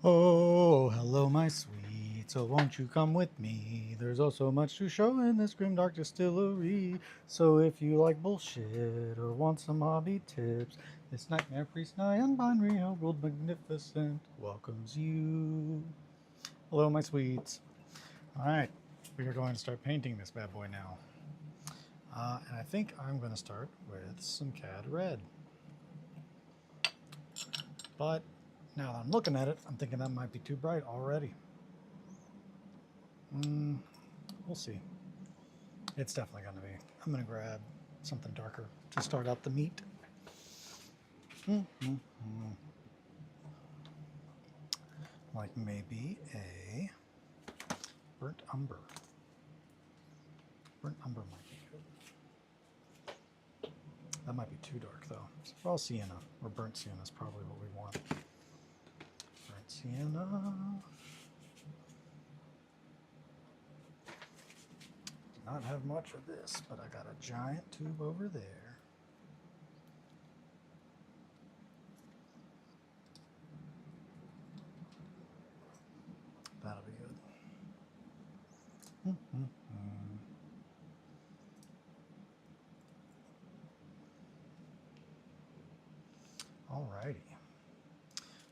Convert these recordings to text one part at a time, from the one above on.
Oh, hello, my sweet. So won't you come with me? There's oh so much to show in this grim dark distillery. So if you like bullshit or want some hobby tips, this nightmare priest nigh and binary world magnificent welcomes you. Hello, my sweets. All right, we are going to start painting this bad boy now. And I think I'm going to start with some cad red. But now that I'm looking at it, I'm thinking that might be too bright already. We'll see. It's definitely going to be. I'm going to grab something darker to start out the meat. Like maybe a burnt umber. Burnt umber might be good. That might be too dark though. Raw sienna or burnt sienna is probably what we want. Burnt sienna. Do not have much of this, but I got a giant tube over there. That'll be good. Alrighty.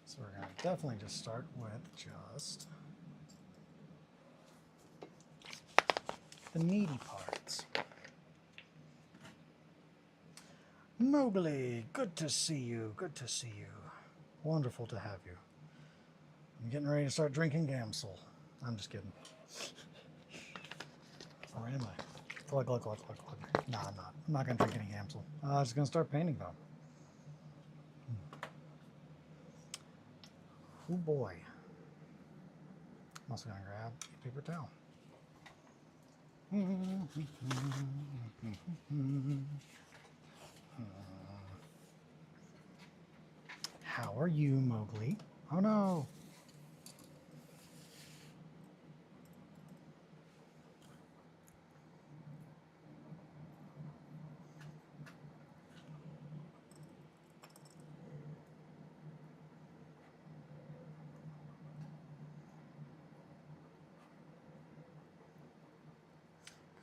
So we're going to definitely just start with just the meaty parts. Mowgli, good to see you. Good to see you. Wonderful to have you. I'm getting ready to start drinking Gamsel. I'm just kidding. Or am I? Glug, glug, glug, glug, glug. Nah, I'm not. I'm not going to drink any Gamsel. I'm just going to start painting though. Oh boy. I'm also going to grab a paper towel. How are you, Mowgli? Oh no.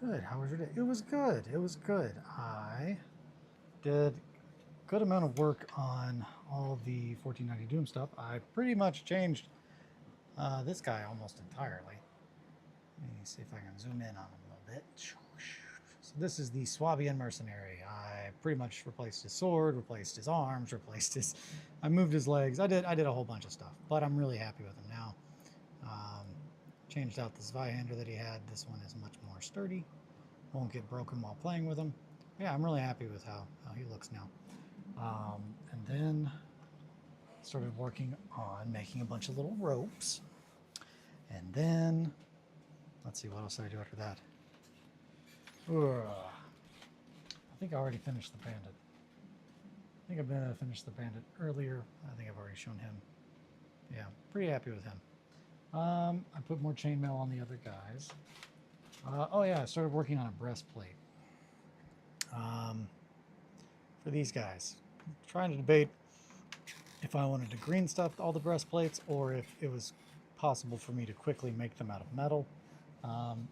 Good. How was your day? It was good. It was good. I did a good amount of work on all the 1490 Doom stuff. I pretty much changed this guy almost entirely. Let me see if I can zoom in on him a little bit. So this is the Swabian mercenary. I pretty much replaced his sword, replaced his arms, replaced his. I moved his legs. I did a whole bunch of stuff, but I'm really happy with him now. Changed out the Zweihander that he had. This one is much more sturdy. Won't get broken while playing with him. Yeah, I'm really happy with how he looks now. And then started working on making a bunch of little ropes. And then, let's see, what else did I do after that? I think I already finished the bandit. I think I've finished the bandit earlier. I think I've already shown him. Yeah, pretty happy with him. I put more chainmail on the other guys. Oh yeah, I started working on a breastplate. For these guys. Trying to debate if I wanted to green stuff all the breastplates or if it was possible for me to quickly make them out of metal. And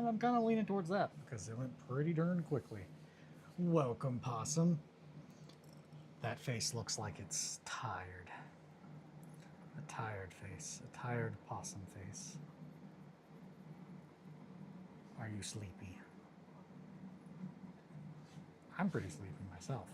I'm kind of leaning towards that because it went pretty darn quickly. Welcome, Possum. That face looks like it's tired. A tired face. A tired possum face. Are you sleepy? I'm pretty sleepy myself.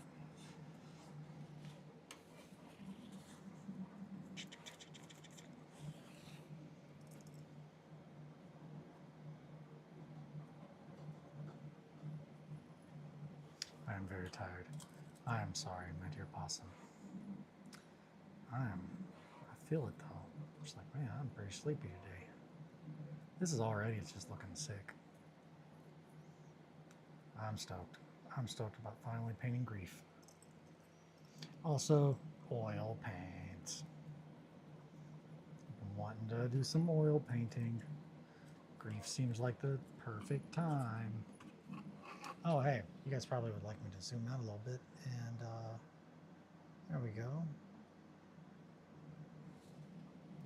I am very tired. I am sorry, my dear possum. I feel it though. I'm just like, man, I'm pretty sleepy today. This is already, it's just looking sick. I'm stoked. I'm stoked about finally painting Grief. Also, oil paints. I've been wanting to do some oil painting. Grief seems like the perfect time. Oh, hey, you guys probably would like me to zoom out a little bit, and there we go.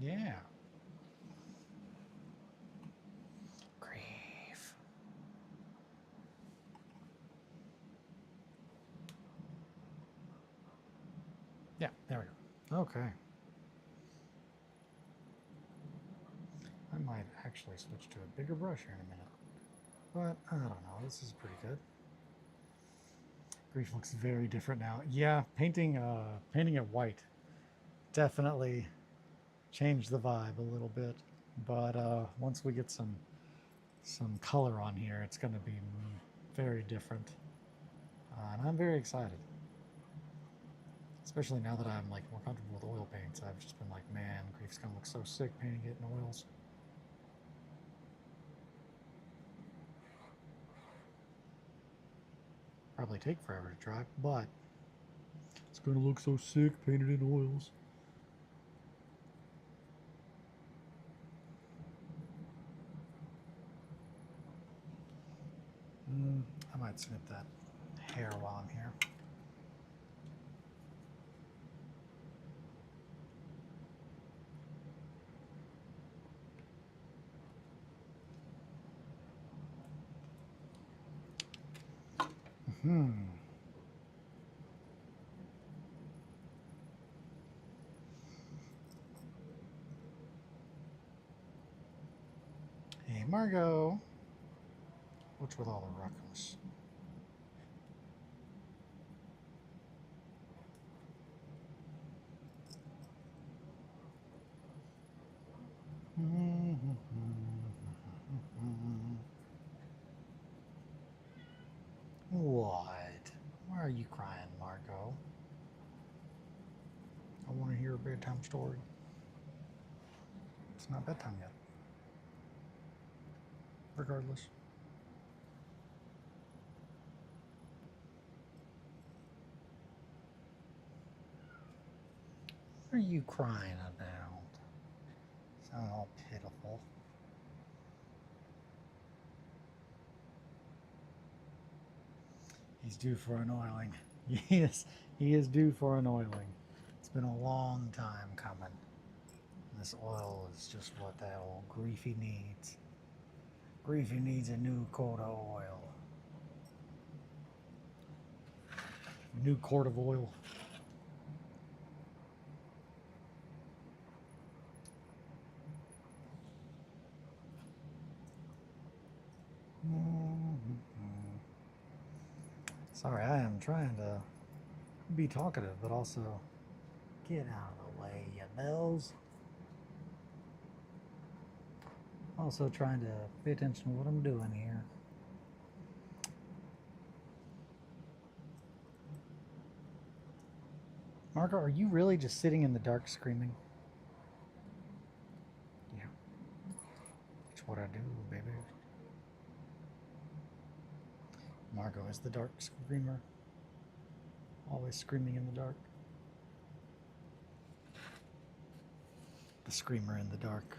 Yeah. Grief. Yeah, there we go. Okay. I might actually switch to a bigger brush here in a minute. But I don't know, this is pretty good. Grief looks very different now. Yeah, painting it white definitely changed the vibe a little bit. But once we get some color on here, it's going to be very different. And I'm very excited. Especially now that I'm like more comfortable with oil paints. I've just been like, man, Grief's going to look so sick painting it in oils. Probably take forever to dry, but it's going to look so sick painted in oils. I might snip that hair while I'm here. Hey, Margot. What's with all the ruckus? What? Why are you crying, Margot? I want to hear a bedtime story. It's not bedtime yet. Regardless. What are you crying about? Sound all pitiful. He's due for an oiling. Yes, he is due for an oiling. It's been a long time coming. This oil is just what that old Griefy needs. Griefy needs a new coat of oil. New quart of oil. Sorry, I am trying to be talkative, but also get out of the way, you bells. Also trying to pay attention to what I'm doing here. Marco, are you really just sitting in the dark screaming? Yeah. It's what I do, baby. Margot is the dark screamer. Always screaming in the dark. The screamer in the dark.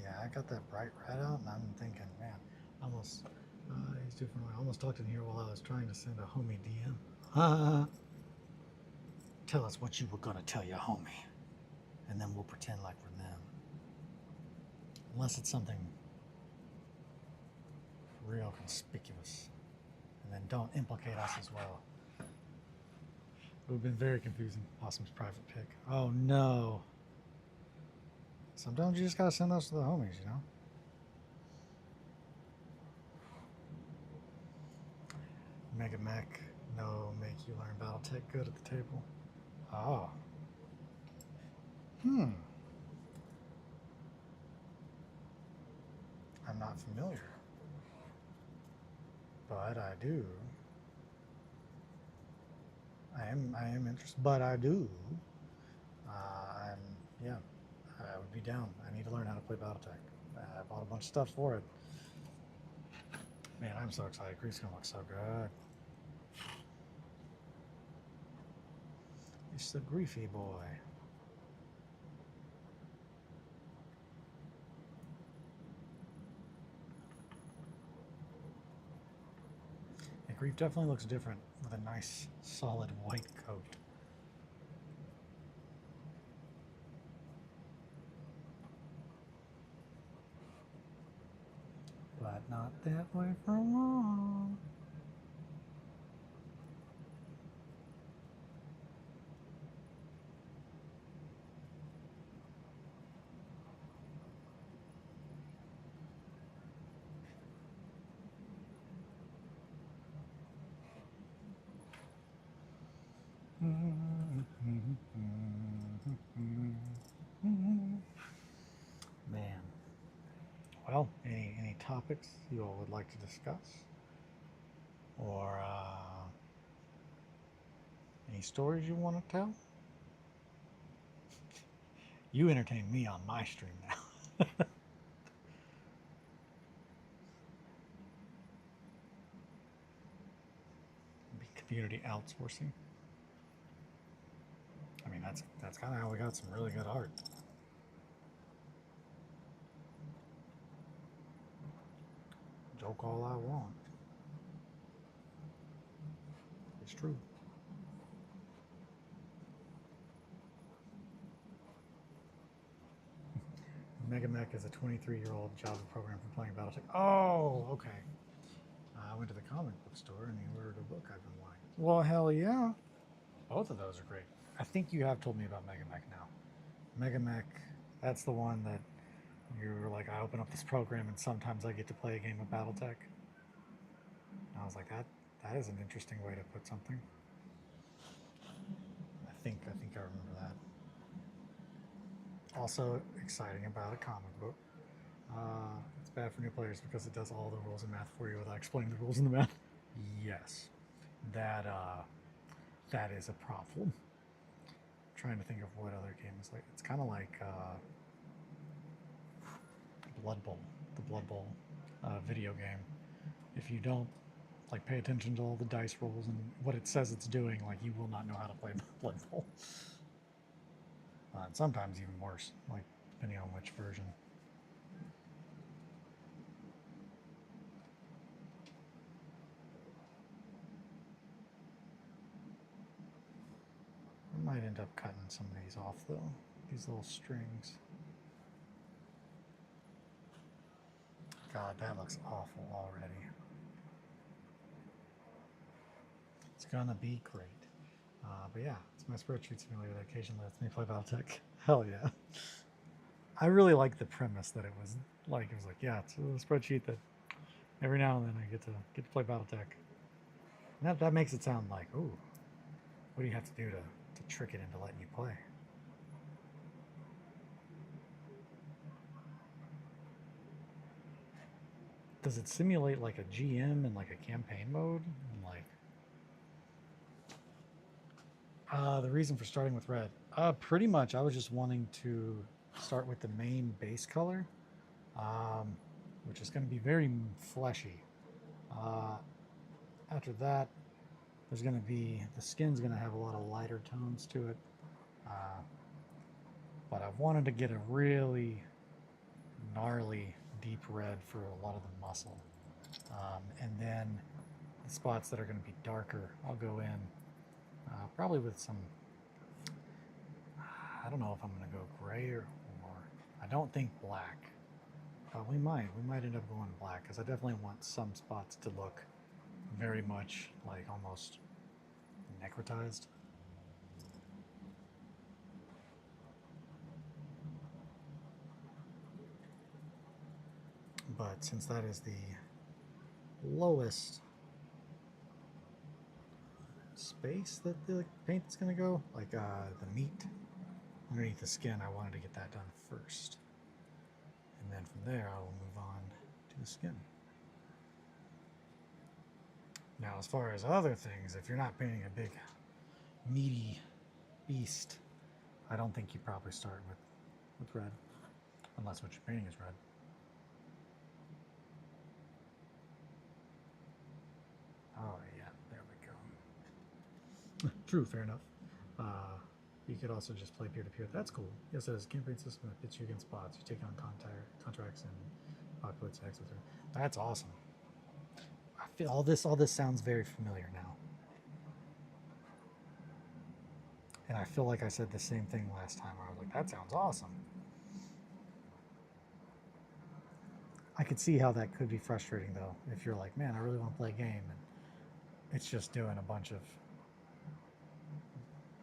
Yeah, I got that bright red out, and I'm thinking, man, almost, he's different. I almost talked in here while I was trying to send a homie DM. Tell us what you were gonna tell your homie, and then we'll pretend like we're them. Unless it's something real conspicuous, and then don't implicate us as well. It would have been very confusing. Awesome's private pick. Oh no. Sometimes you just gotta send those to the homies, you know? Mega Mech, no, make you learn Battletech good at the table. Oh. I'm not familiar. But I do. I am interested, but I do. Yeah, I would be down. I need to learn how to play Battletech. I bought a bunch of stuff for it. Man, I'm so excited. Grease gonna look so good. It's the griefy boy. Yeah, Grief definitely looks different with a nice solid white coat. But not that way for long. Man. Well, any topics you all would like to discuss? Or any stories you want to tell? You entertain me on my stream now. Be community outsourcing. I mean, that's kind of how we got some really good art. Joke all I want. It's true. Megamech is a 23-year-old Java program for playing Battletech. Oh, okay. I went to the comic book store and he ordered a book I've been wanting. Well, hell yeah. Both of those are great. I think you have told me about Megamech now. Megamech, that's the one that you're like, I open up this program and sometimes I get to play a game of Battletech. And I was like, that is an interesting way to put something. I think I remember that. Also exciting about a comic book. It's bad for new players because it does all the rules and math for you without explaining the rules and the math. Yes, that is a problem. I'm trying to think of what other game is like. It's kind of like Blood Bowl, the Blood Bowl video game. If you don't like pay attention to all the dice rolls and what it says it's doing, like you will not know how to play Blood Bowl. And sometimes even worse, like depending on which version. I might end up cutting some of these off though, these little strings. God, that looks awful already. It's gonna be great. But yeah, it's my spreadsheet simulator that occasionally lets me play Battletech. Hell yeah. I really like the premise that it was like, yeah, it's a spreadsheet that every now and then I get to play Battletech. And that makes it sound like, ooh, what do you have to do to trick it into letting you play? Does it simulate like a GM and like a campaign mode? And like, the reason for starting with red, pretty much I was just wanting to start with the main base color, which is going to be very fleshy. After that, there's going to be, the skin's going to have a lot of lighter tones to it. But I wanted to get a really gnarly deep red for a lot of the muscle. And then the spots that are going to be darker, I'll go in probably with some, I don't know if I'm going to go gray or I don't think black. We might end up going black because I definitely want some spots to look very much like almost necrotized. But since that is the lowest space that the paint is going to go, like the meat underneath the skin, I wanted to get that done first. And then from there, I will move on to the skin. Now, as far as other things, if you're not painting a big, meaty beast, I don't think you probably start with red, unless what you're painting is red. Oh, yeah, there we go. True, fair enough. You could also just play peer-to-peer. That's cool. Yes, it is a campaign system that pits you against bots. You take on contracts and populates X with her. That's awesome. I feel all this sounds very familiar now. And I feel like I said the same thing last time where I was like, that sounds awesome. I could see how that could be frustrating though, if you're like, man, I really want to play a game and it's just doing a bunch of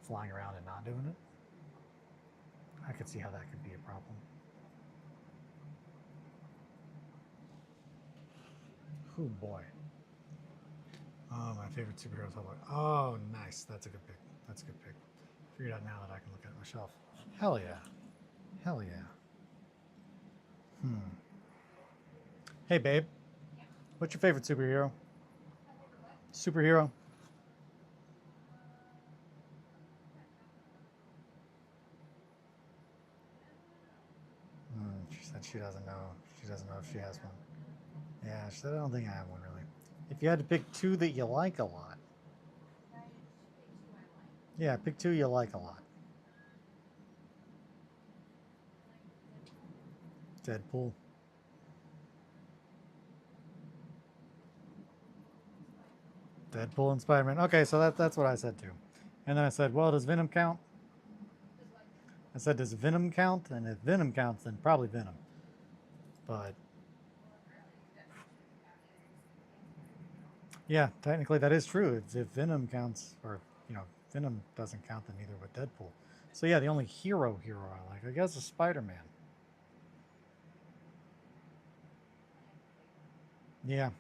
flying around and not doing it. I could see how that could be a problem. Oh boy. Oh, my favorite superhero toy. Oh, nice. That's a good pick. That's a good pick. Figured out now that I can look at it myself. Hell yeah. Hell yeah. Hey, babe. What's your favorite superhero? Superhero? She said she doesn't know. She doesn't know if she has one. Yeah, she said I don't think I have one really. If you had to pick two that you like a lot. Yeah, pick two you like a lot. Deadpool. Deadpool and Spider-Man. Okay, so that's what I said too. And then I said, well, does Venom count? I said, does Venom count? And if Venom counts, then probably Venom. But yeah, technically that is true. If Venom counts, or Venom doesn't count, then neither would Deadpool. So yeah, the only hero I like, I guess, is Spider-Man. Yeah.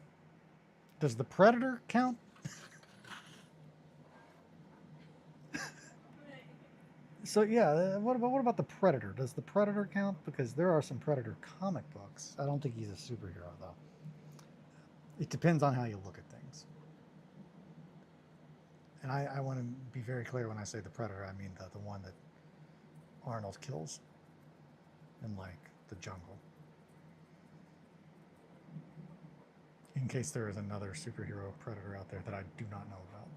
Does the Predator count? So yeah, what about the Predator? Does the Predator count? Because there are some Predator comic books. I don't think he's a superhero though. It depends on how you look at things. And I want to be very clear when I say the Predator. I mean the one that Arnold kills in like the jungle. In case there is another superhero Predator out there that I do not know about.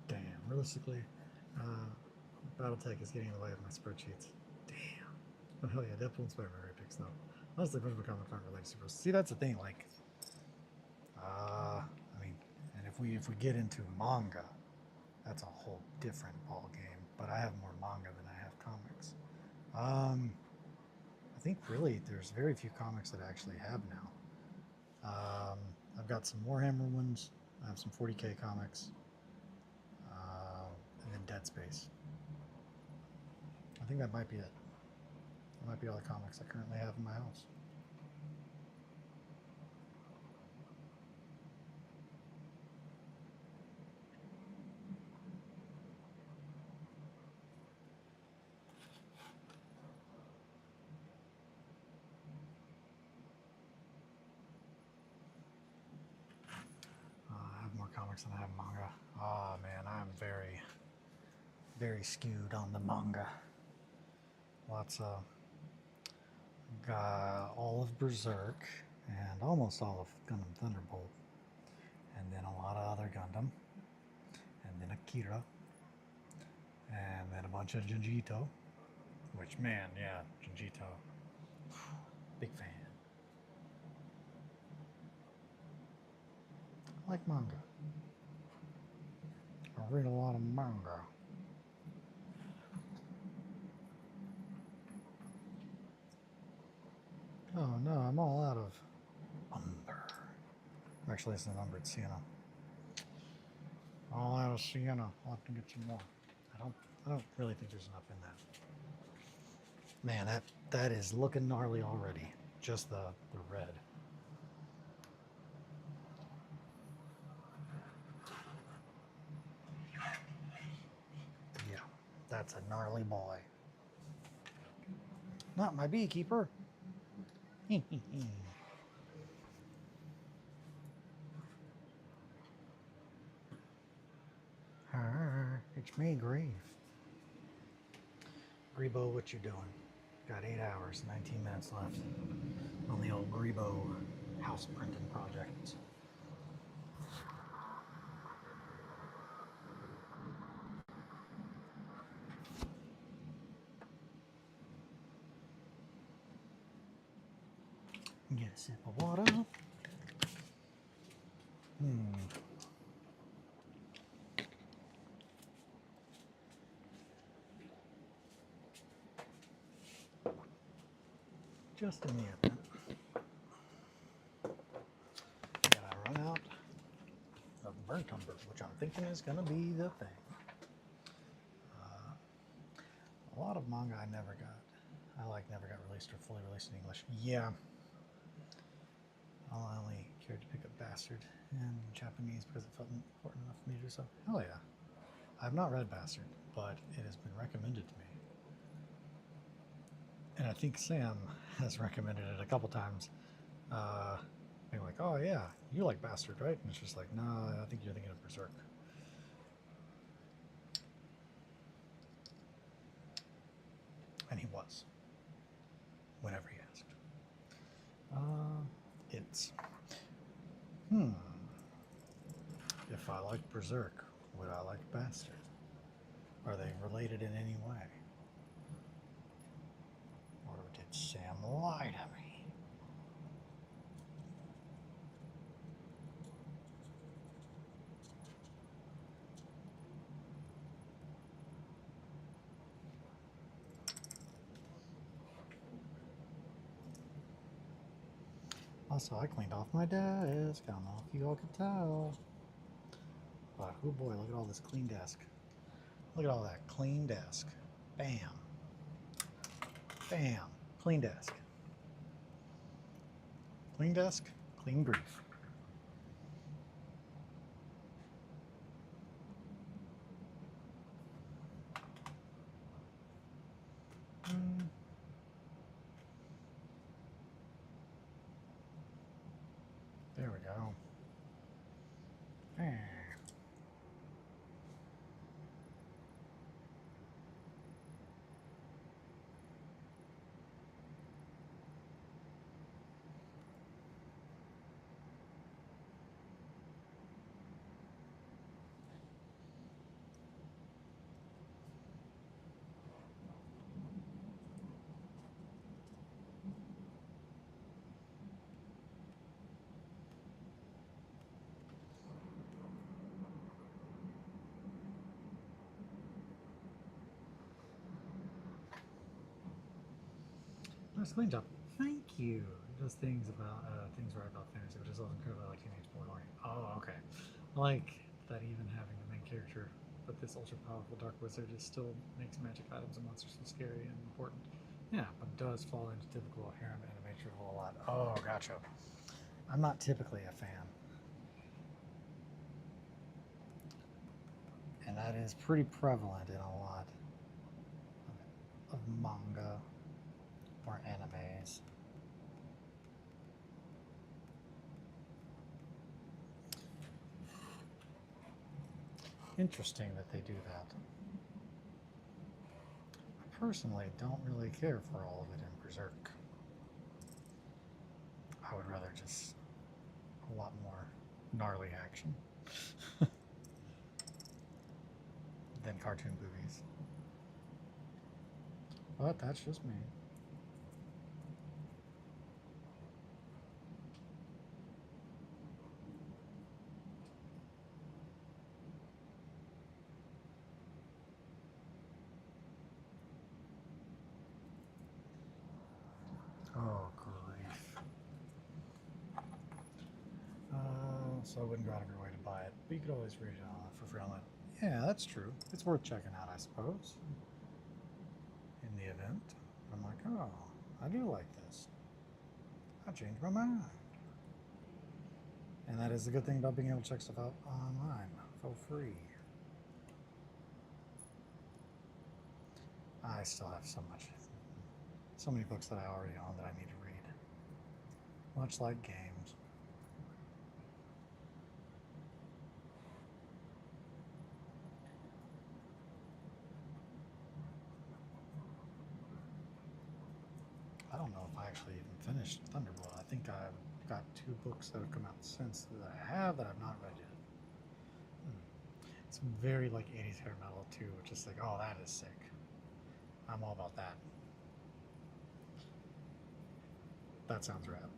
Damn, realistically, Battletech is getting in the way of my spreadsheets. Damn. Oh, hell yeah, Deadpool and Spider-Man picks though. Honestly, much of a comic aren't related to superheroes. See, that's the thing, like, I mean, and if we get into manga, that's a whole different ball game. But I have more manga than I have comics. I think really there's very few comics that I actually have now. I've got some Warhammer ones. I have some 40K comics. And then Dead Space. I think that might be it. That might be all the comics I currently have in my house. I have more comics than I have manga. Oh man, I'm very, very skewed on the manga. Lots of all of Berserk and almost all of Gundam Thunderbolt, and then a lot of other Gundam, and then Akira, and then a bunch of Junji Ito, which, man, yeah, Junji Ito, big fan. I like manga. I read a lot of manga. Oh no, I'm all out of umber. Actually, it's an umbered sienna. All out of sienna. I'll have to get some more. I don't really think there's enough in that. Man, that is looking gnarly already. Just the red. Yeah, that's a gnarly boy. Not my beekeeper. It's me, Grieve. Grebo, what you doing? Got 8 hours, 19 minutes left on the old Grebo house printing project. Get a sip of water. Just in the event that I run out of burnt umber, which I'm thinking is going to be the thing. A lot of manga I never got. Never got released or fully released in English. Yeah. I only cared to pick up Bastard in Japanese because it felt important enough for me to do so. Hell yeah. I've not read Bastard, but it has been recommended to me. And I think Sam has recommended it a couple times. Being like, oh yeah, you like Bastard, right? And it's just like, no, I think you're thinking of Berserk. And he was. Whenever he asked. It's. If I like Berserk, would I like Bastard? Are they related in any way? Or did Sam lie to me? Also, I cleaned off my desk. I don't know if you all could tell. But, oh boy, look at all this clean desk. Look at all that clean desk. Bam. Bam. Clean desk. Clean desk, clean grief. There we go. Nice clean job. Thank you. It does things right about fantasy, which is also incredibly like teenage boy horny. Oh, okay. Like that even having the main character, but this ultra powerful dark wizard still makes magic items and monsters so scary and important. Yeah, but does fall into typical harem animation a lot. Oh, gotcha. I'm not typically a fan. And that is pretty prevalent in a lot of manga or animes. Interesting that they do that. I personally don't really care for all of it in Berserk. I would rather just a lot more gnarly action than cartoon movies. But that's just me. Oh, grief. So I wouldn't go out of your way to buy it, but you could always read it for free online. Yeah, that's true. It's worth checking out, I suppose. In the event, I'm like, oh, I do like this. I changed my mind. And that is the good thing about being able to check stuff out online for free. I still have so many books that I already own that I need to read. Much like games. I don't know if I actually even finished Thunderbolt. I think I've got 2 books that have come out since that I have that I've not read yet. It's very like 80s hair metal too, which is like, oh, that is sick. I'm all about that. That sounds rad.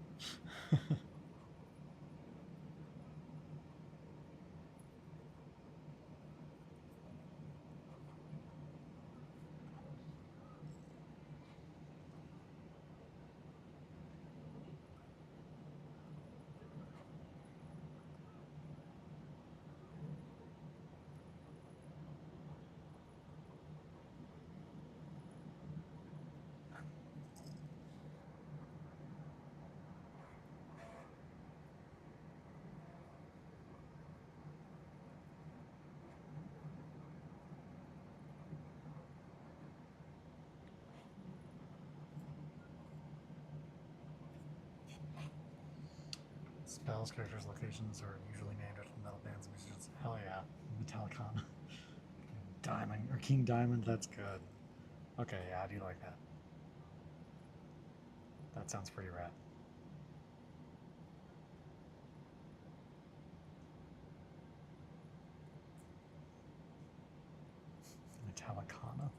Spells, characters, locations are usually named after metal bands and musicians. Hell yeah. Metallicon. Diamond, or King Diamond, that's good. Okay, yeah, I do like that. That sounds pretty rad. Metallicana.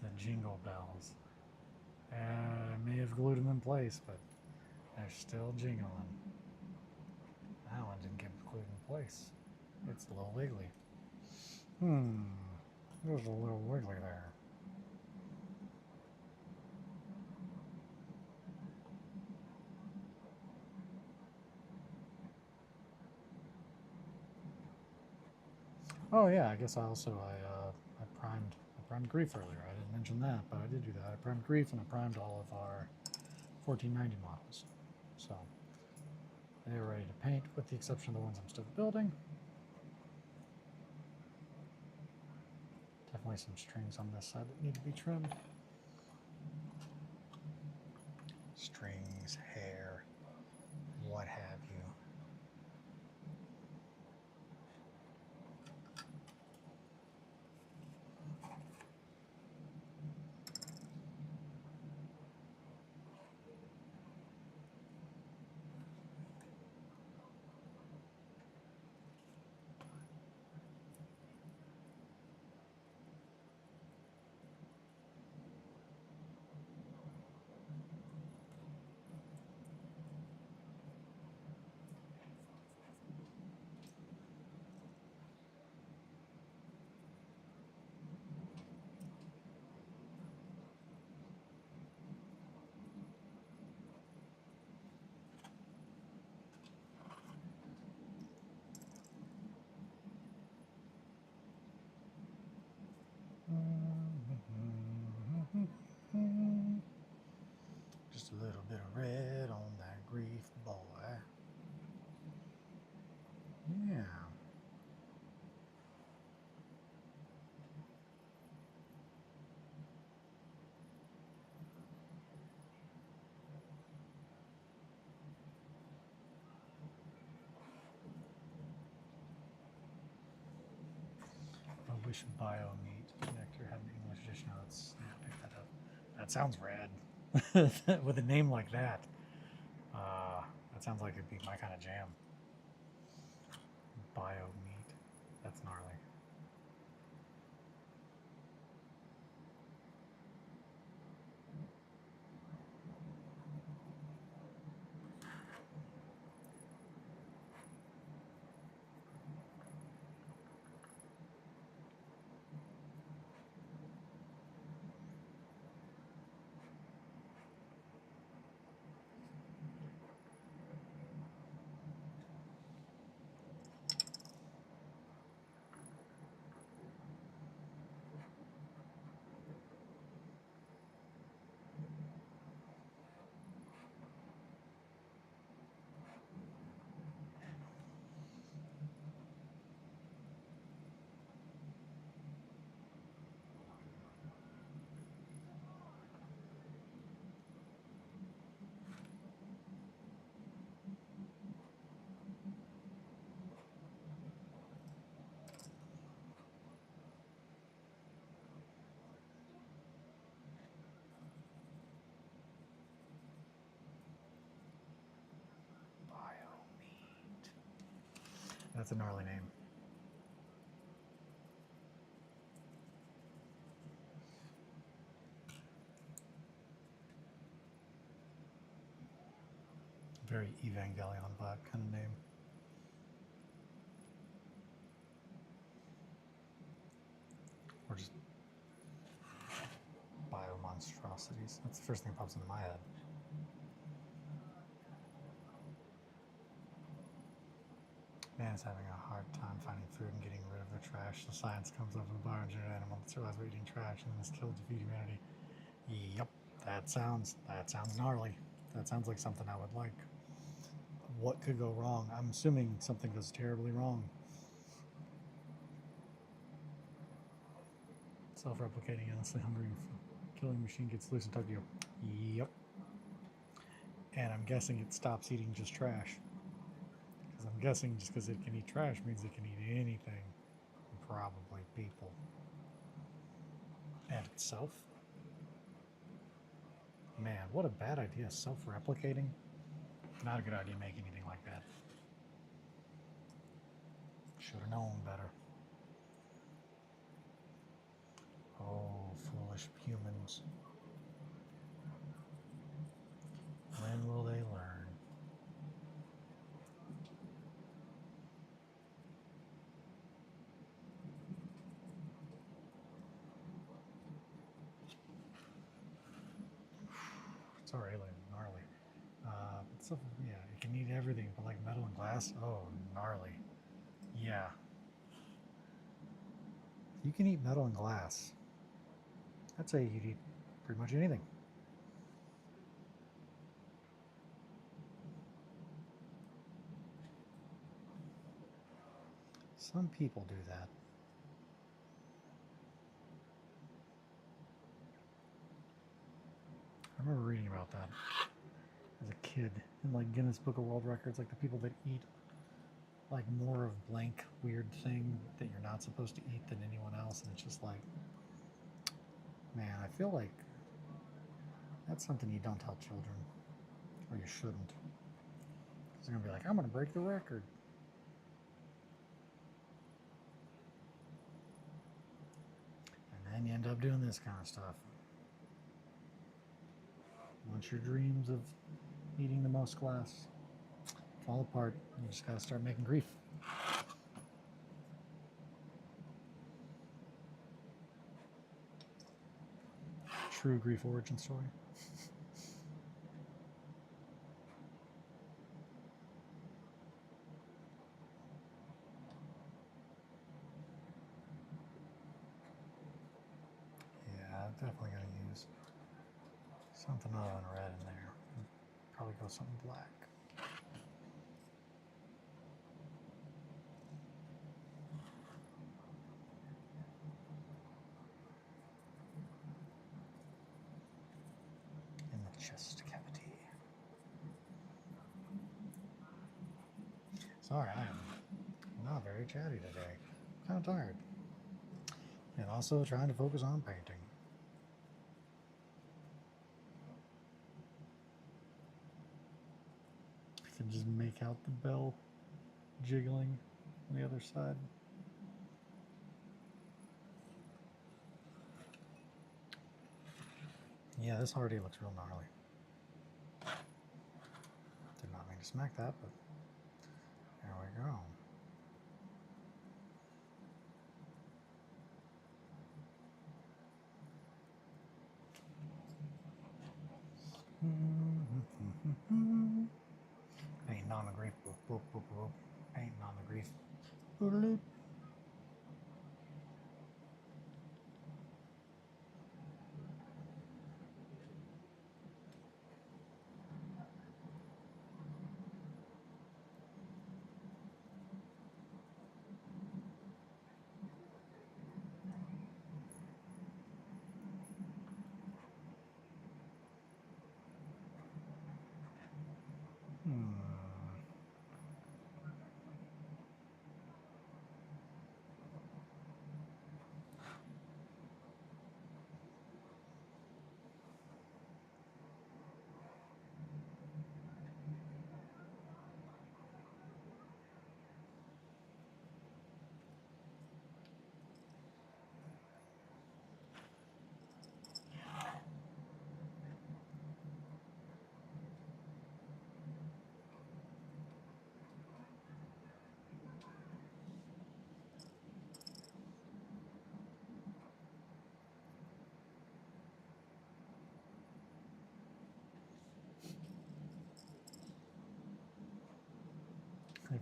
The Jingle Bells. I may have glued them in place, but they're still jingling. That one didn't get glued in place. It's a little wiggly. There's a little wiggly there. Oh yeah, I guess I primed Grief earlier. I didn't mention that, but I did do that. I primed Grief and I primed all of our 1490 models. So they're ready to paint, with the exception of the ones I'm still building. Definitely some strings on this side that need to be trimmed. Strings, hair, what have you. Just a little bit of red on that Grief boy. Yeah. Wish Bio Meat Nectar had an English edition. Oh, let's pick that up. That sounds rad. With a name like that. That sounds like it'd be my kind of jam. Bio Meat. That's gnarly. That's a gnarly name. Very Evangelion vibe kind of name. Or just biomonstrosities. That's the first thing that pops into my head. Man is having a hard time finding food and getting rid of the trash. The science comes up with a bioengineered animal that survives by eating trash and has killed to feed humanity. Yep, that sounds gnarly. That sounds like something I would like. What could go wrong? I'm assuming something goes terribly wrong. Self-replicating, endlessly hungry, killing machine gets loose in Tokyo. Yep. And I'm guessing it stops eating just trash. Because I'm guessing just because it can eat trash means it can eat anything. Probably people. And itself. Man, what a bad idea. Self-replicating. Not a good idea to make anything like that. Should have known better. Oh, foolish humans. When will they learn? It's already like gnarly. So, yeah, it can eat everything, but like metal and glass? Oh, gnarly. Yeah. You can eat metal and glass. I'd say you'd eat pretty much anything. Some people do that. I remember reading about that as a kid in like Guinness Book of World Records, like the people that eat like more of blank weird thing that you're not supposed to eat than anyone else, and it's just like, man, I feel like that's something you don't tell children, or you shouldn't. Because they're gonna be like, I'm gonna break the record. And then you end up doing this kind of stuff. Once your dreams of eating the most glass fall apart, you just gotta start making grief. True grief origin story. Yeah, I'm definitely gonna use something other than red in there. Probably go something black. In the chest cavity. Sorry, I am not very chatty today. Kind of tired. And also trying to focus on painting. I can just make out the bell jiggling on the other side. Yeah, this already looks real gnarly. Did not mean to smack that, but there we go. Painting on the grief. Boop, boop, boop, boop. Painting on the grief. Boodaloop.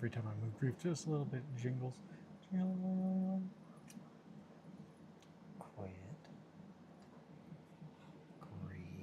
every time I move grief just a little bit, it jingles. Quiet. Grief.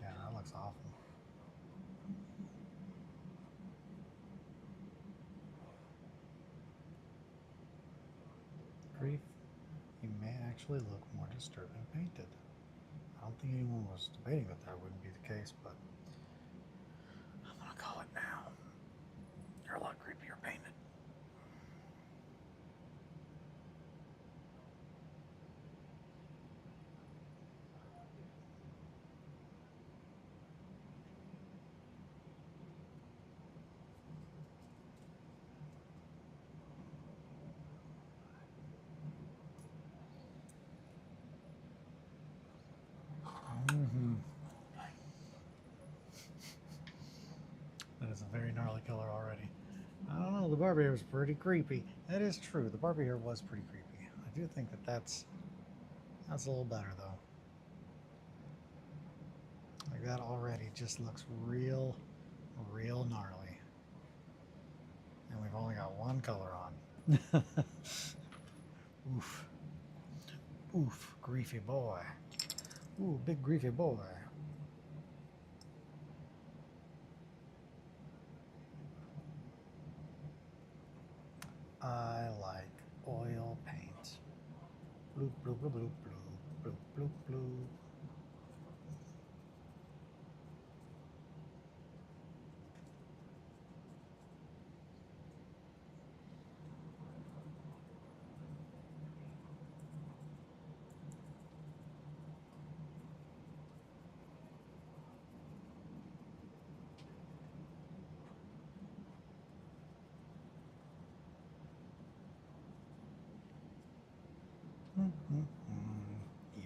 Yeah, that looks awful. Grief, you may actually look more disturbing painted. I don't think anyone was debating that wouldn't be the case, but I'm gonna call it now. You're a lot creepier painted. That is a very gnarly color already. I don't know, the Barbie hair was pretty creepy. That is true, the Barbie hair was pretty creepy. I do think that's a little better though. Like that already just looks real gnarly. And we've only got one color on. Oof. Oof, griefy boy. Ooh, big griefy boy. I like oil paint. Bloop, bloop, bloop, bloop, bloop, bloop, bloop, bloop.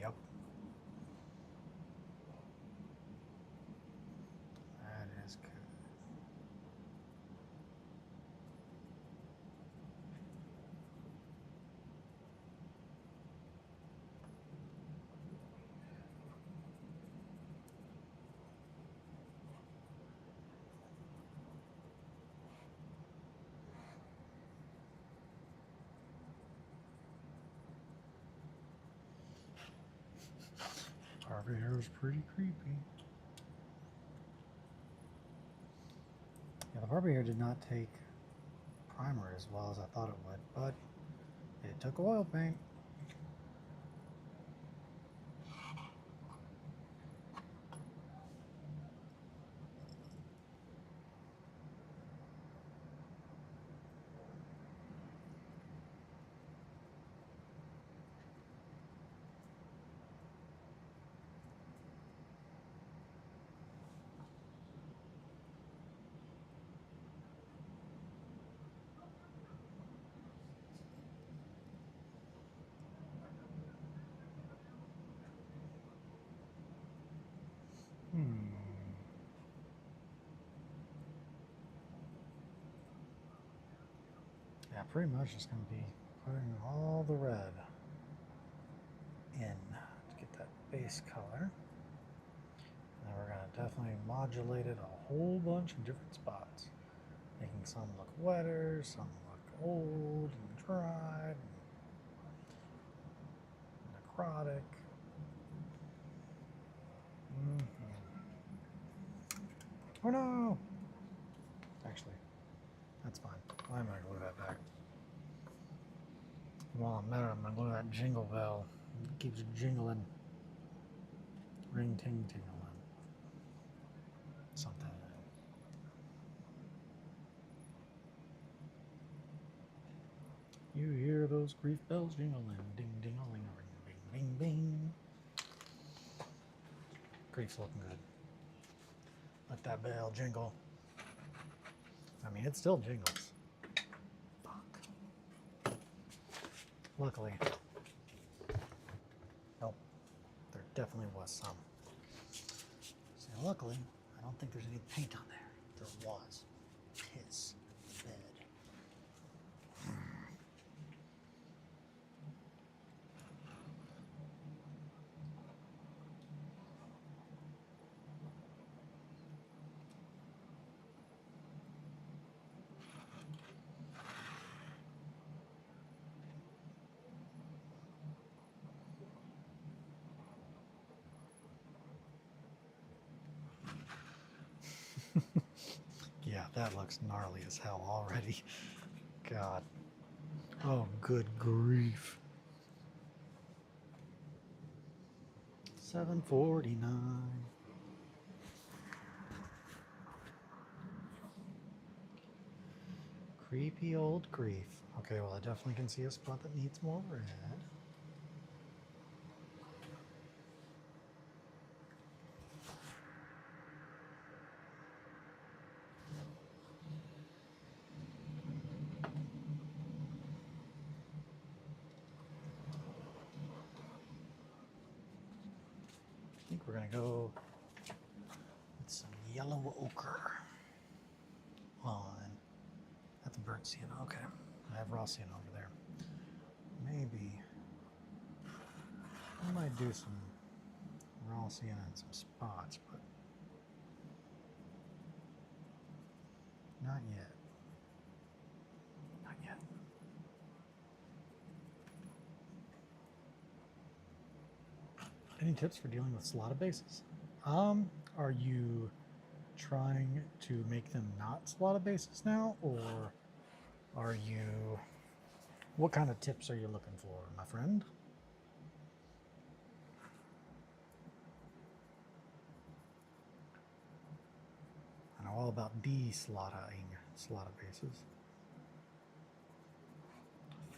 Yep. That is good. Barbie hair is pretty creepy. Yeah, the Barbie hair did not take primer as well as I thought it would, but it took oil paint. Hmm. Yeah, pretty much just going to be putting all the red in to get that base color. And then we're going to definitely modulate it a whole bunch of different spots, making some look wetter, some look old and dried and necrotic. Oh no! Actually, that's fine. Why am I going to glue that back? While I'm there, I'm going to glue that jingle bell. It keeps jingling. Ring ting tingling. Something. You hear those grief bells jingling. Ding ding a ling ring. Bing bing bing. Grief's looking good. Let that bell jingle. I mean, it still jingles. Fuck. Luckily. Nope. There definitely was some. So luckily, I don't think there's any paint on there. There was. Piss. Bed. Yeah, that looks gnarly as hell already. God. Oh, good grief. 749. Creepy old grief. Okay, well, I definitely can see a spot that needs more red. I think we're going to go with some yellow ochre on. That's burnt sienna. Okay. I have raw sienna over there. Maybe I might do some raw sienna in some spots, but not yet. Not yet. Any tips for dealing with slotted bases? Are you trying to make them not slotted bases now, or are you? What kind of tips are you looking for, my friend? I know all about de-slotting slotted bases.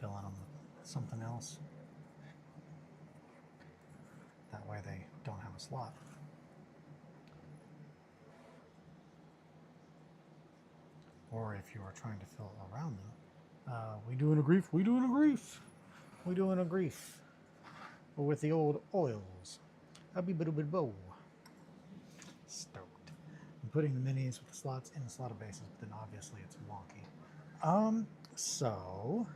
Filling them with something else. That way they don't have a slot. Or if you are trying to fill around them, we doing a grief, we doing a grief, we doing a grief. With the old oils. Abby-bidoo-bid-bow. Stoked. I'm putting the minis with the slots in the slotted bases, but then obviously it's wonky. So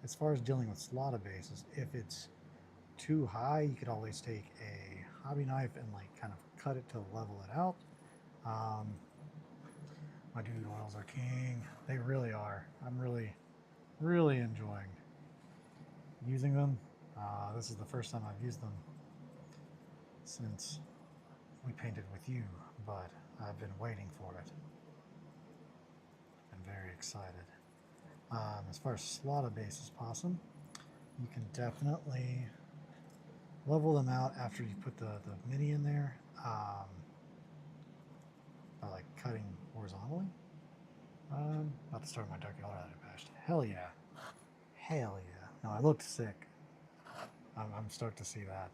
as far as dealing with slotted bases, if it's too high, you could always take a hobby knife and like kind of cut it to level it out. My dude oils are king. They really are. I'm really enjoying using them. This is the first time I've used them since we painted with you, but I've been waiting for it. Been very excited. As far as slotted bases possum, you can definitely level them out after you put the mini in there, by like cutting horizontally. About to start my dark yellow bash. Hell yeah. Hell yeah. No, I looked sick. I'm stoked to see that.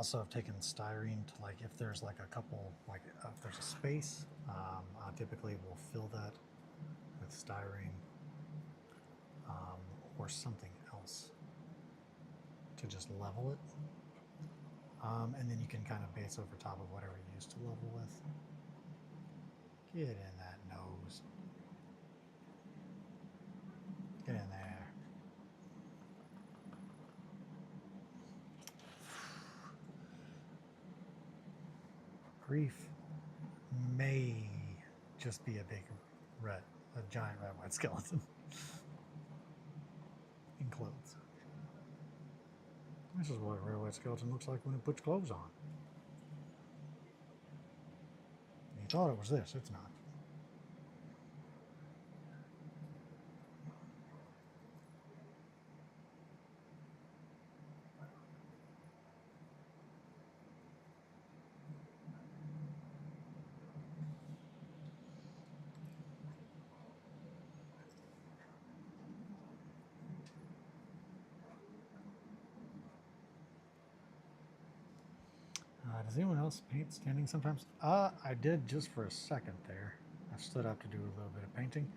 also have taken styrene to, like, if there's like a couple, like if there's a space, I typically will fill that with styrene or something else to just level it. And then you can kind of base over top of whatever you used to level with. Get in that nose. Get in there. Grief may just be a giant red white skeleton in clothes. This is what a red white skeleton looks like when it puts clothes on. You thought it was this, it's not. Does anyone else paint standing sometimes? I did just for a second there. I stood up to do a little bit of painting.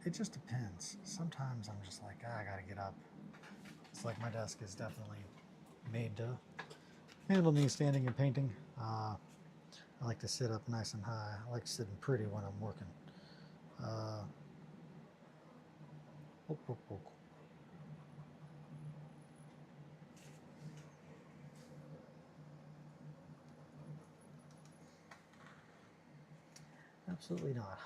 It just depends. Sometimes I'm just like, I gotta get up. It's like my desk is definitely made to handle me standing and painting. I like to sit up nice and high. I like sitting pretty when I'm working. Absolutely not.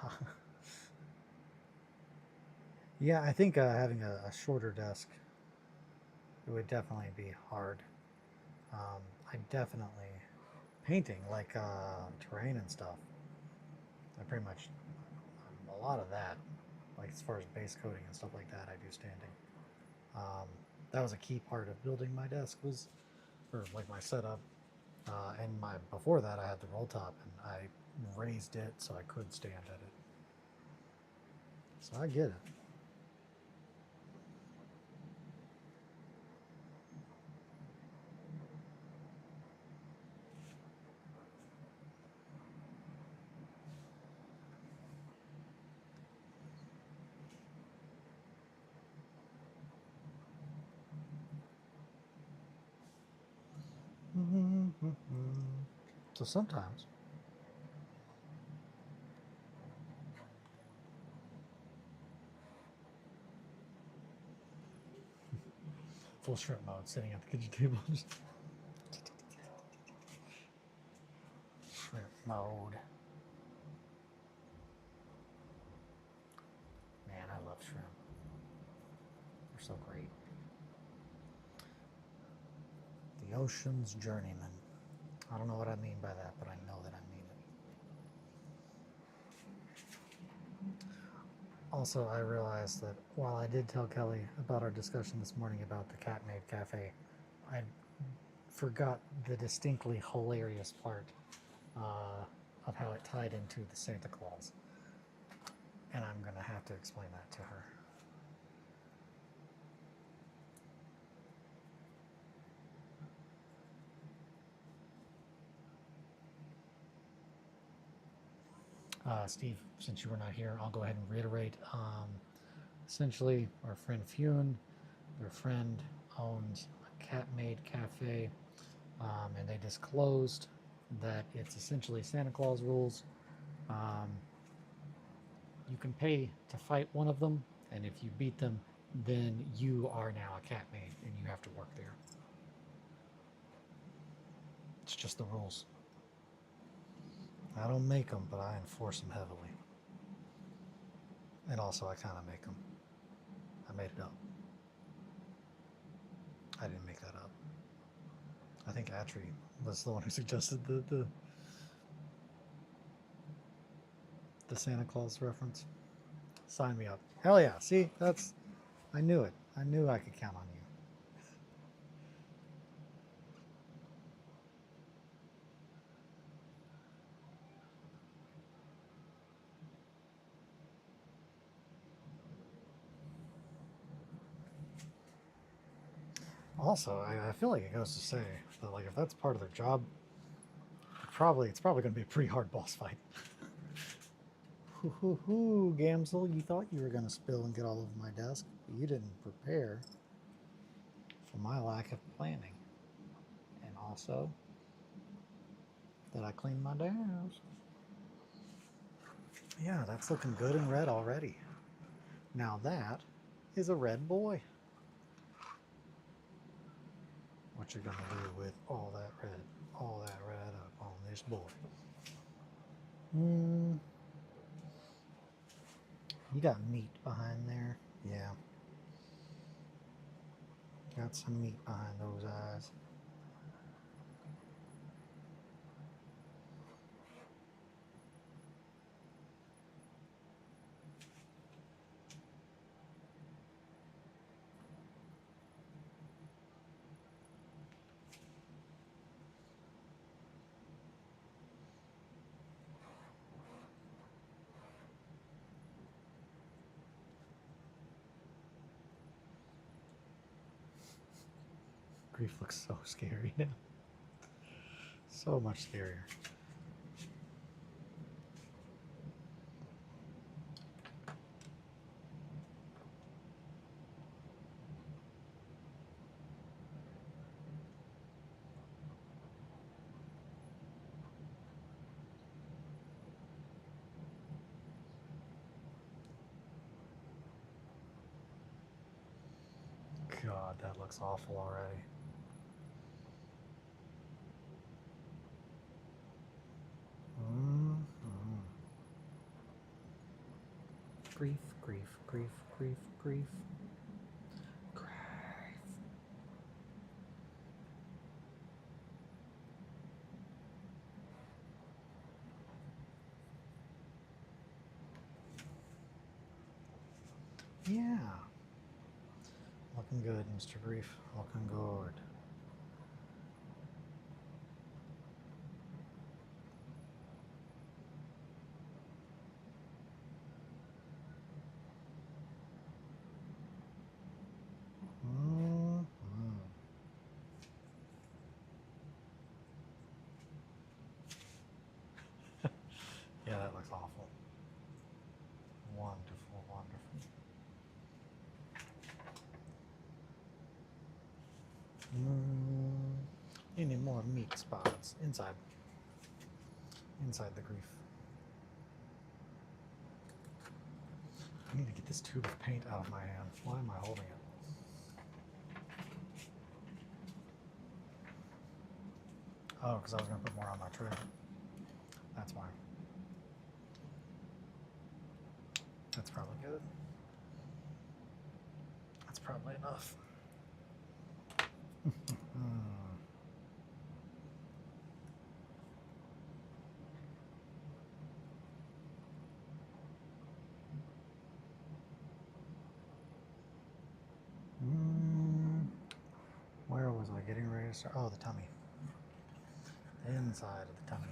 Yeah, I think having a shorter desk, it would definitely be hard. I definitely, painting like terrain and stuff, I pretty much, a lot of that, like as far as base coating and stuff like that, I do standing. That was a key part of building my desk, was, or like my setup. And before that I had the roll top, and I raised it so I could stand at it. So I get it. So sometimes full shrimp mode, sitting at the kitchen table. Shrimp mode. Man, I love shrimp. They're so great. The ocean's journeyman. I don't know what I mean by that, but I know that I mean it. Also, I realized that while I did tell Kelly about our discussion this morning about the Cat Made Cafe, I forgot the distinctly hilarious part of how it tied into the Santa Claus. And I'm going to have to explain that to her. Steve, since you were not here, I'll go ahead and reiterate. Essentially, our friend Fune, their friend owns a Cat-Made Cafe, and they disclosed that it's essentially Santa Claus rules. You can pay to fight one of them, and if you beat them, then you are now a Cat-Made, and you have to work there. It's just the rules. I don't make them, but I enforce them heavily. And also, I kind of make them. I made it up. I didn't make that up. I think Atri was the one who suggested the Santa Claus reference. Sign me up. Hell yeah. See, I knew it. I knew I could count on you. Also, I feel like it goes to say that like if that's part of their job, it's probably going to be a pretty hard boss fight. Hoo hoo hoo, Gamsel, you thought you were going to spill and get all over my desk, but you didn't prepare for my lack of planning. And also, that I cleaned my desk. Yeah, that's looking good and red already. Now that is a red boy. What you're gonna do with all that red up on this boy? You got meat behind there. Yeah. Got some meat behind those eyes. Grief looks so scary now. So much scarier. God, that looks awful already. Grief, grief, grief, grief, grief. Grief. Yeah. Looking good, Mr. Grief. Looking good. Yeah, that looks awful. Wonderful, wonderful. Any more meat spots inside the grief. I need to get this tube of paint out of my hand. Why am I holding it? Oh, because I was going to put more on my tray. That's why. That's probably good. That's probably enough. Where was I getting ready to start? Oh, the tummy. The inside of the tummy.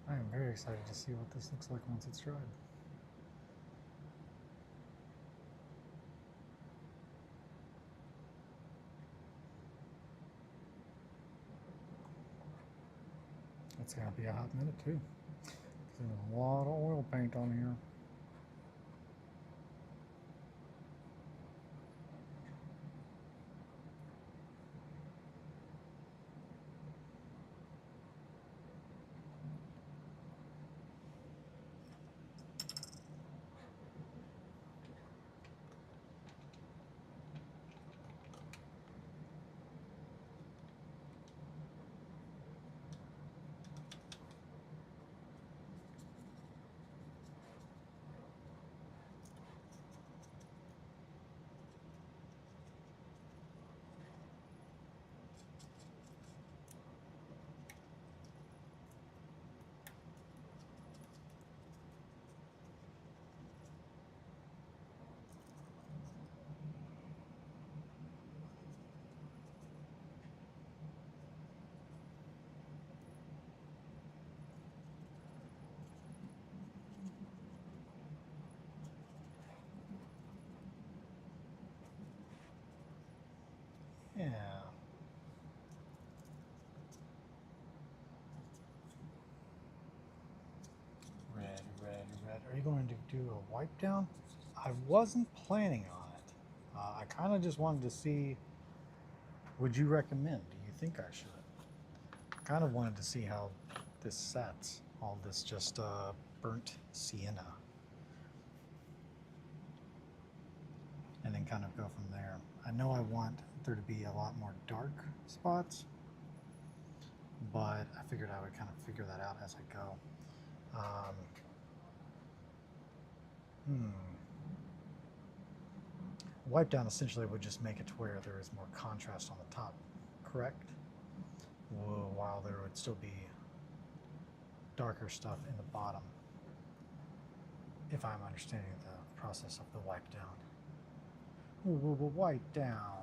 I am very excited to see what this looks like once it's dried. It's gonna be a hot minute too. There's a lot of oil paint on here. Yeah. Red, red, red. Are you going to do a wipe down? I wasn't planning on it. I kind of just wanted to see, would you recommend? Do you think I should? Kind of wanted to see how this sets. All this just burnt sienna. And then kind of go from there. I know I want there to be a lot more dark spots, but I figured I would kind of figure that out as I go. Wipe down essentially would just make it to where there is more contrast on the top, correct? While there would still be darker stuff in the bottom, if I'm understanding the process of the wipe down. Wipe down.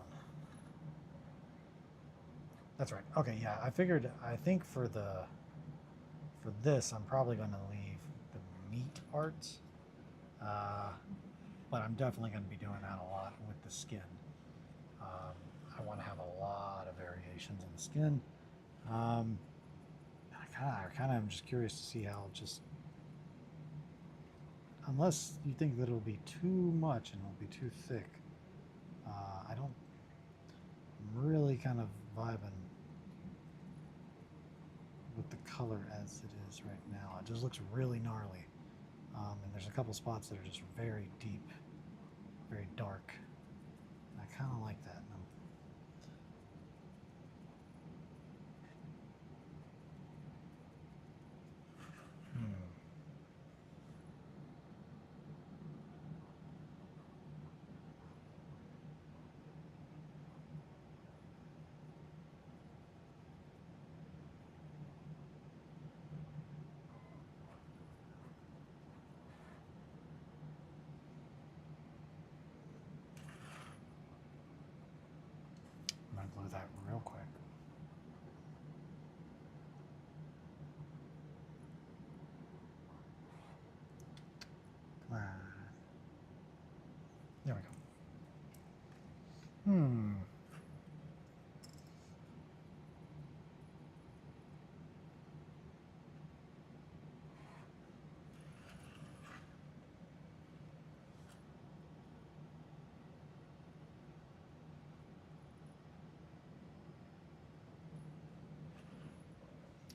That's right. Okay, yeah, I think for this, I'm probably going to leave the meat parts. But I'm definitely going to be doing that a lot with the skin. I want to have a lot of variations in the skin. I kind of am just curious to see how unless you think that it'll be too much and it'll be too thick. I'm really kind of vibing with the color as it is right now. It just looks really gnarly. And there's a couple spots that are just very deep, very dark. And I kind of like that. I'm going to glue that real quick. Come on. There we go.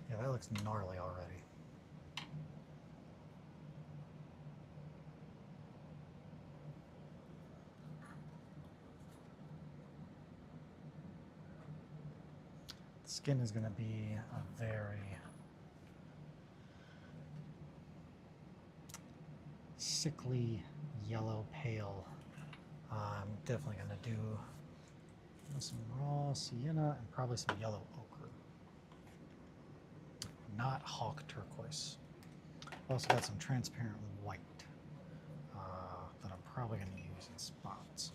Yeah, that looks gnarly already. The skin is going to be a very sickly yellow pale. I'm definitely going to do some raw sienna and probably some yellow ochre. Not hawk turquoise. I've also got some transparent white that I'm probably going to use in spots.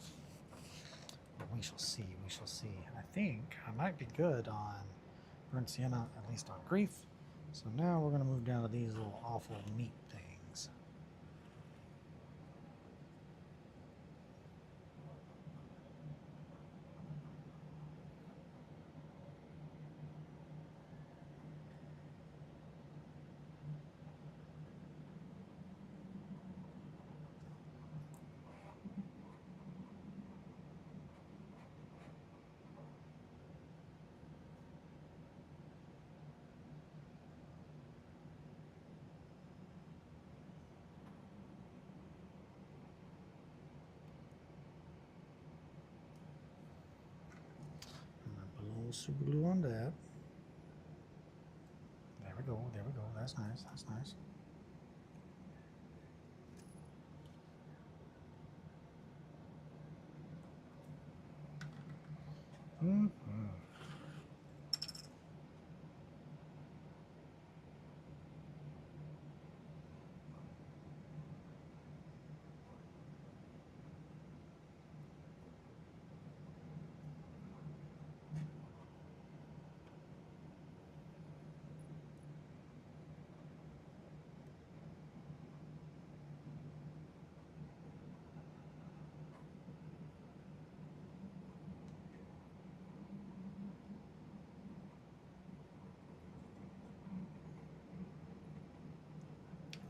But we shall see, we shall see. I think I might be good on burnt sienna, at least on grief. So now we're going to move down to these little awful meat things. Super glue on that. There we go, there we go. That's nice, that's nice.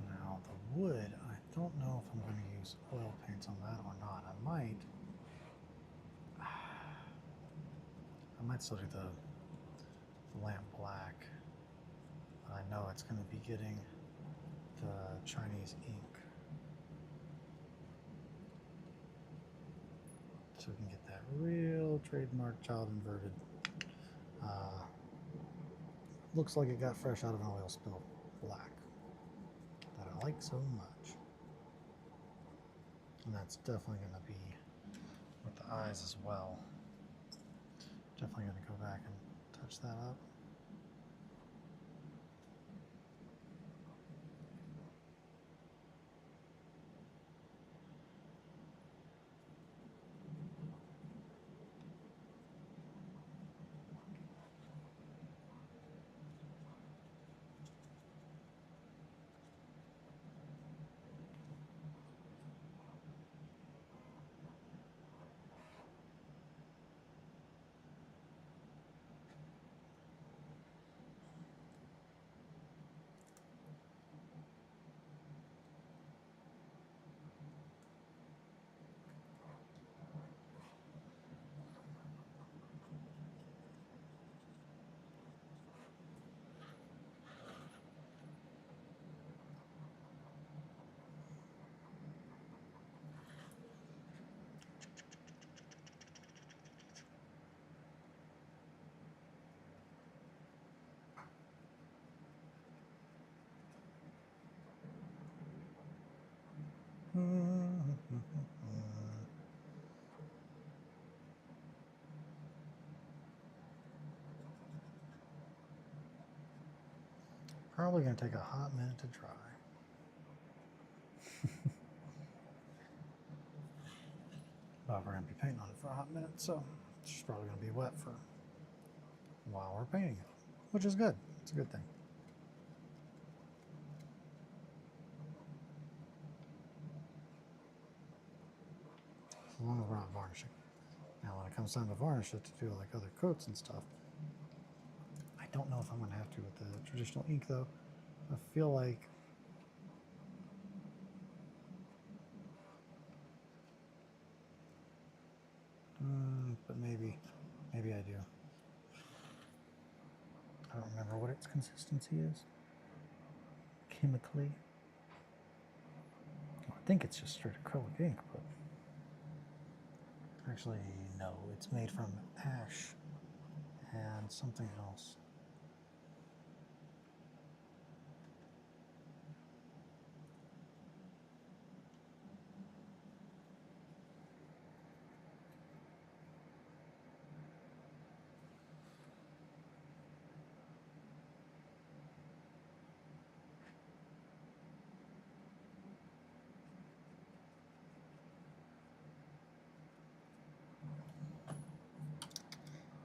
Now the wood, I don't know if I'm going to use oil paints on that or not. I might. I might still do the lamp black. I know it's going to be getting the Chinese ink. So we can get that real trademark child inverted. Looks like it got fresh out of an oil spill black that I like so much. And that's definitely going to be with the eyes as well. Definitely going to go back and touch that up. Probably going to take a hot minute to dry. But we're going to be painting on it for a hot minute, so it's probably going to be wet for while we're painting it, which is good. It's a good thing. As long as we're not varnishing. Now when it comes time to varnish it to do like other coats and stuff, I don't know if I'm going to have to with the traditional ink though. I feel like but maybe I do. I don't remember what its consistency is chemically. I think it's just straight acrylic ink, but actually no, it's made from ash and something else.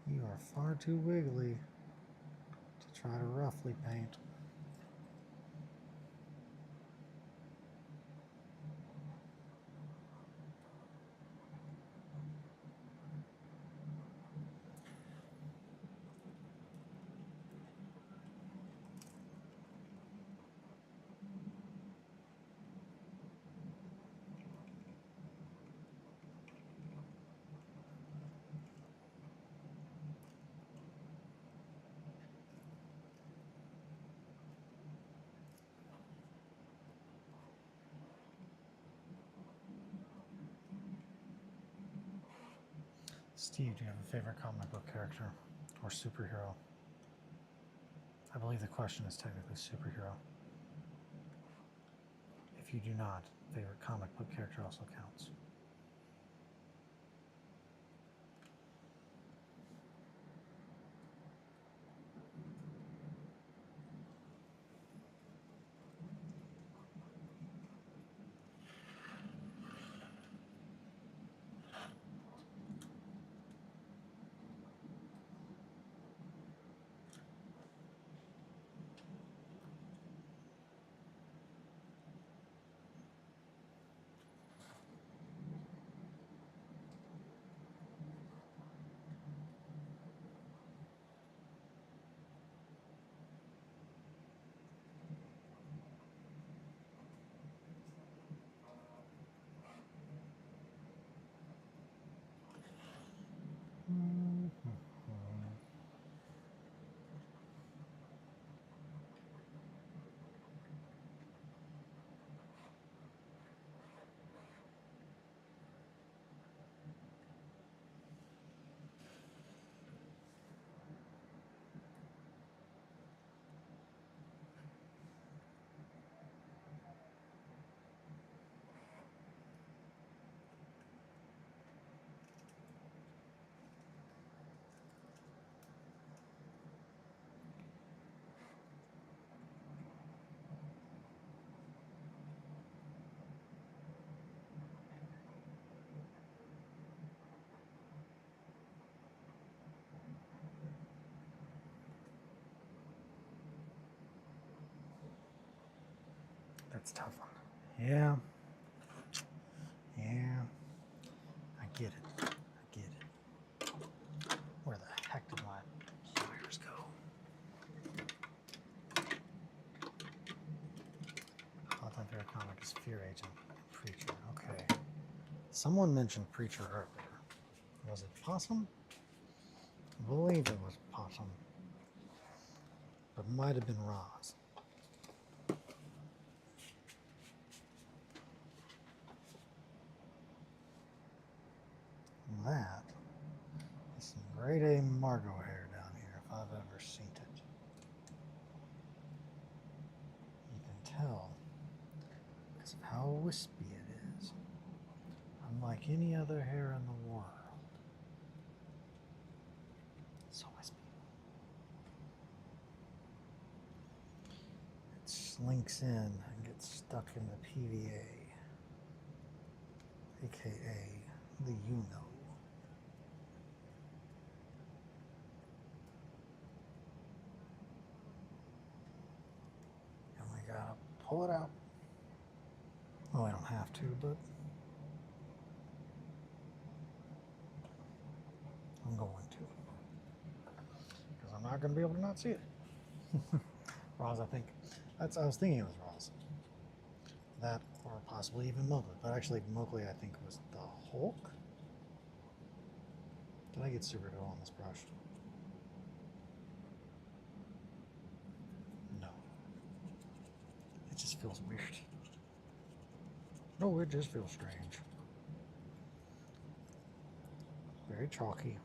You are far too wiggly to try to roughly paint. Steve, do you have a favorite comic book character or superhero? I believe the question is technically superhero. If you do not, favorite comic book character also counts. That's a tough one. Yeah. Yeah. I get it. I get it. Where the heck did my pliers go? All-time favorite comic is Fear Agent and Preacher. Okay. Someone mentioned Preacher earlier. Was it Possum? I believe it was Possum. But it might have been Roz. That is some grade A Margot hair down here, if I've ever seen it. You can tell because of how wispy it is, unlike any other hair in the world. So wispy. It slinks in and gets stuck in the PVA, aka the you-know. Gotta pull it out. Well, I don't have to, but I'm going to. Because I'm not going to be able to not see it. Roz, I think. I was thinking it was Roz. That, or possibly even Mowgli. But actually, Mowgli, I think, was the Hulk. Did I get super dough on this brush? No. It just feels weird. No, it just feels strange. Very chalky.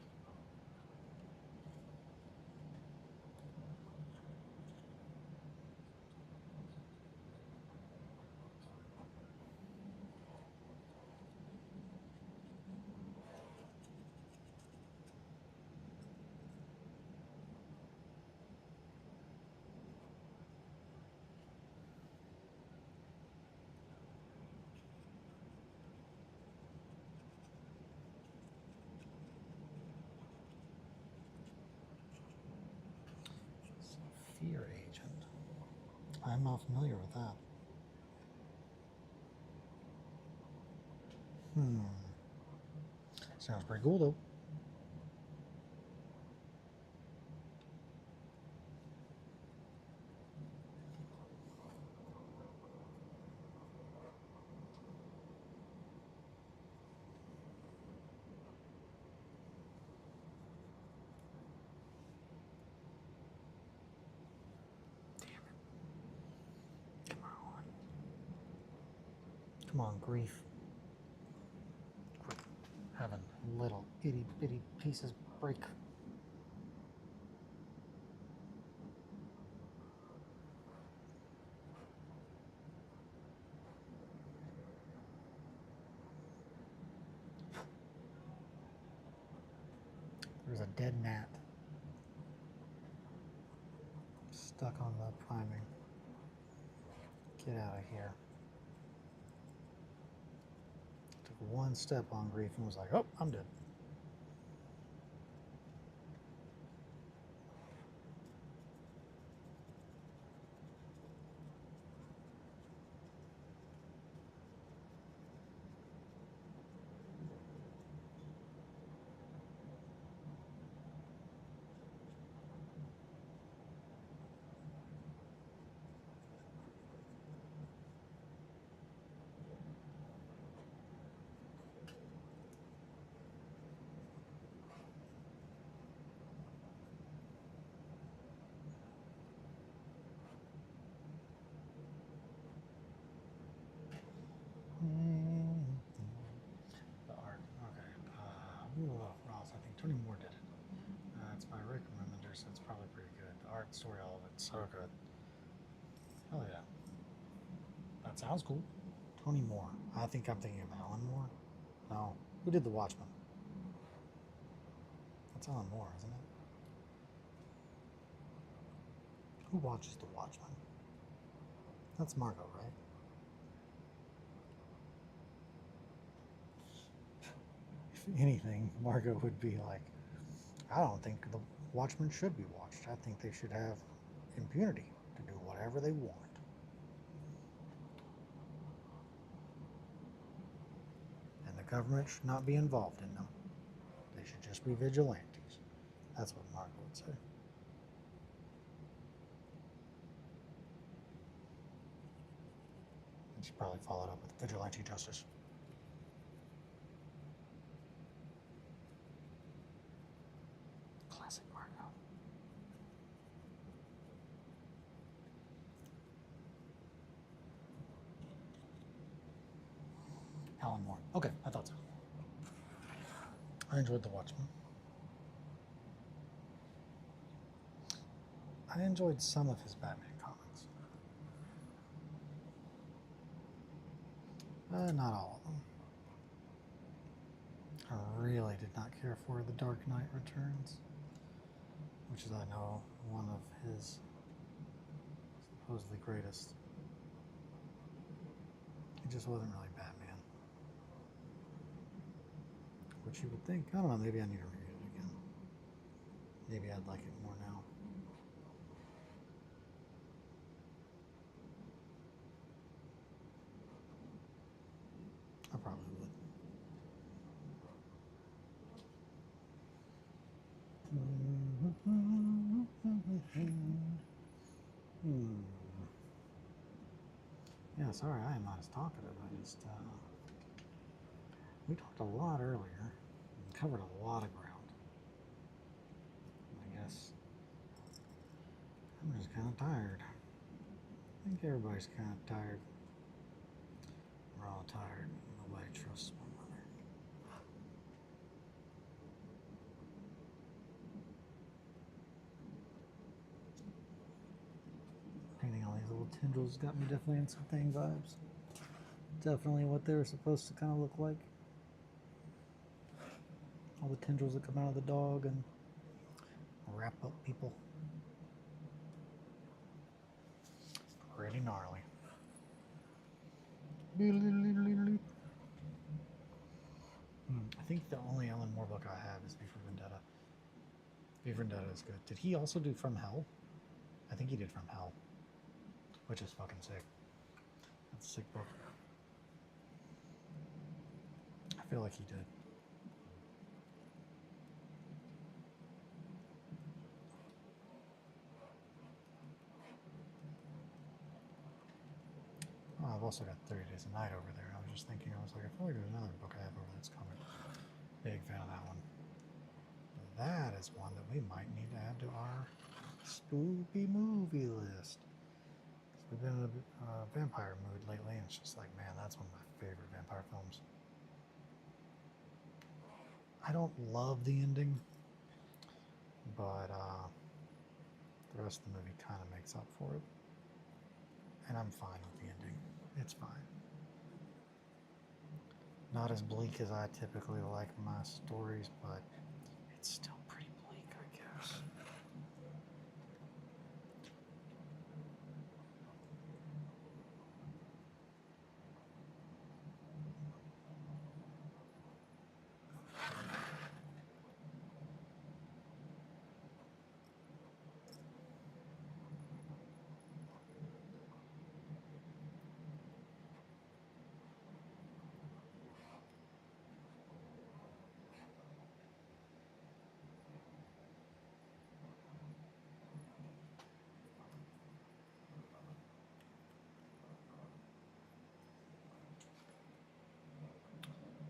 Fear Agent. I'm not familiar with that. Sounds pretty cool though. Come on, grief. Quit having little itty bitty pieces break. There's a dead gnat stuck on the priming. Get out of here. Took one step on grief and was like, oh, I'm dead. The art, okay. Ross, I think Tony Moore did it. It's by Rick Remender, so it's probably pretty good. The art, story, all of it's so good. Hell yeah. That sounds cool. Tony Moore. I think I'm thinking of Alan Moore. No. Who did The Watchmen? That's Alan Moore, isn't it? Who watches The Watchmen? That's Margot, right? If anything, Margot would be like, I don't think The Watchmen should be watched. I think they should have impunity to do whatever they want. And the government should not be involved in them. They should just be vigilantes. That's what Margot would say. And she probably followed up with vigilante justice. Classic Margot. Alan Moore. Okay, I thought so. I enjoyed The Watchmen. I enjoyed some of his Batman comics. Not all of them. I really did not care for The Dark Knight Returns, which is, I know, one of his supposedly greatest. It just wasn't really Batman. Which you would think, I don't know, maybe I need to read it again. Maybe I'd like it more now. I probably would. Yeah, sorry, I am not as talkative. I just, we talked a lot earlier and covered a lot of ground. I guess I'm just kind of tired. I think everybody's kind of tired. We're all tired. Nobody trusts one another. Painting all these little tendrils got me definitely in some Thing vibes. Definitely what they were supposed to kind of look like. All the tendrils that come out of the dog and wrap up people. Pretty gnarly. I think the only Alan Moore book I have is V for Vendetta. V for Vendetta is good. Did he also do From Hell? I think he did From Hell, which is fucking sick. That's a sick book. I feel like he did. Oh, I've also got 30 Days a Night over there. I was just thinking, I was like, I feel like there's another book I have over that's coming. Big fan of that one. That is one that we might need to add to our spooky movie list. We've been in a vampire mood lately, and it's just like, man, that's one of my favorite vampire films. I don't love the ending, but the rest of the movie kind of makes up for it. And I'm fine with the ending. It's fine. Not as bleak as I typically like my stories, but it's still pretty bleak, I guess.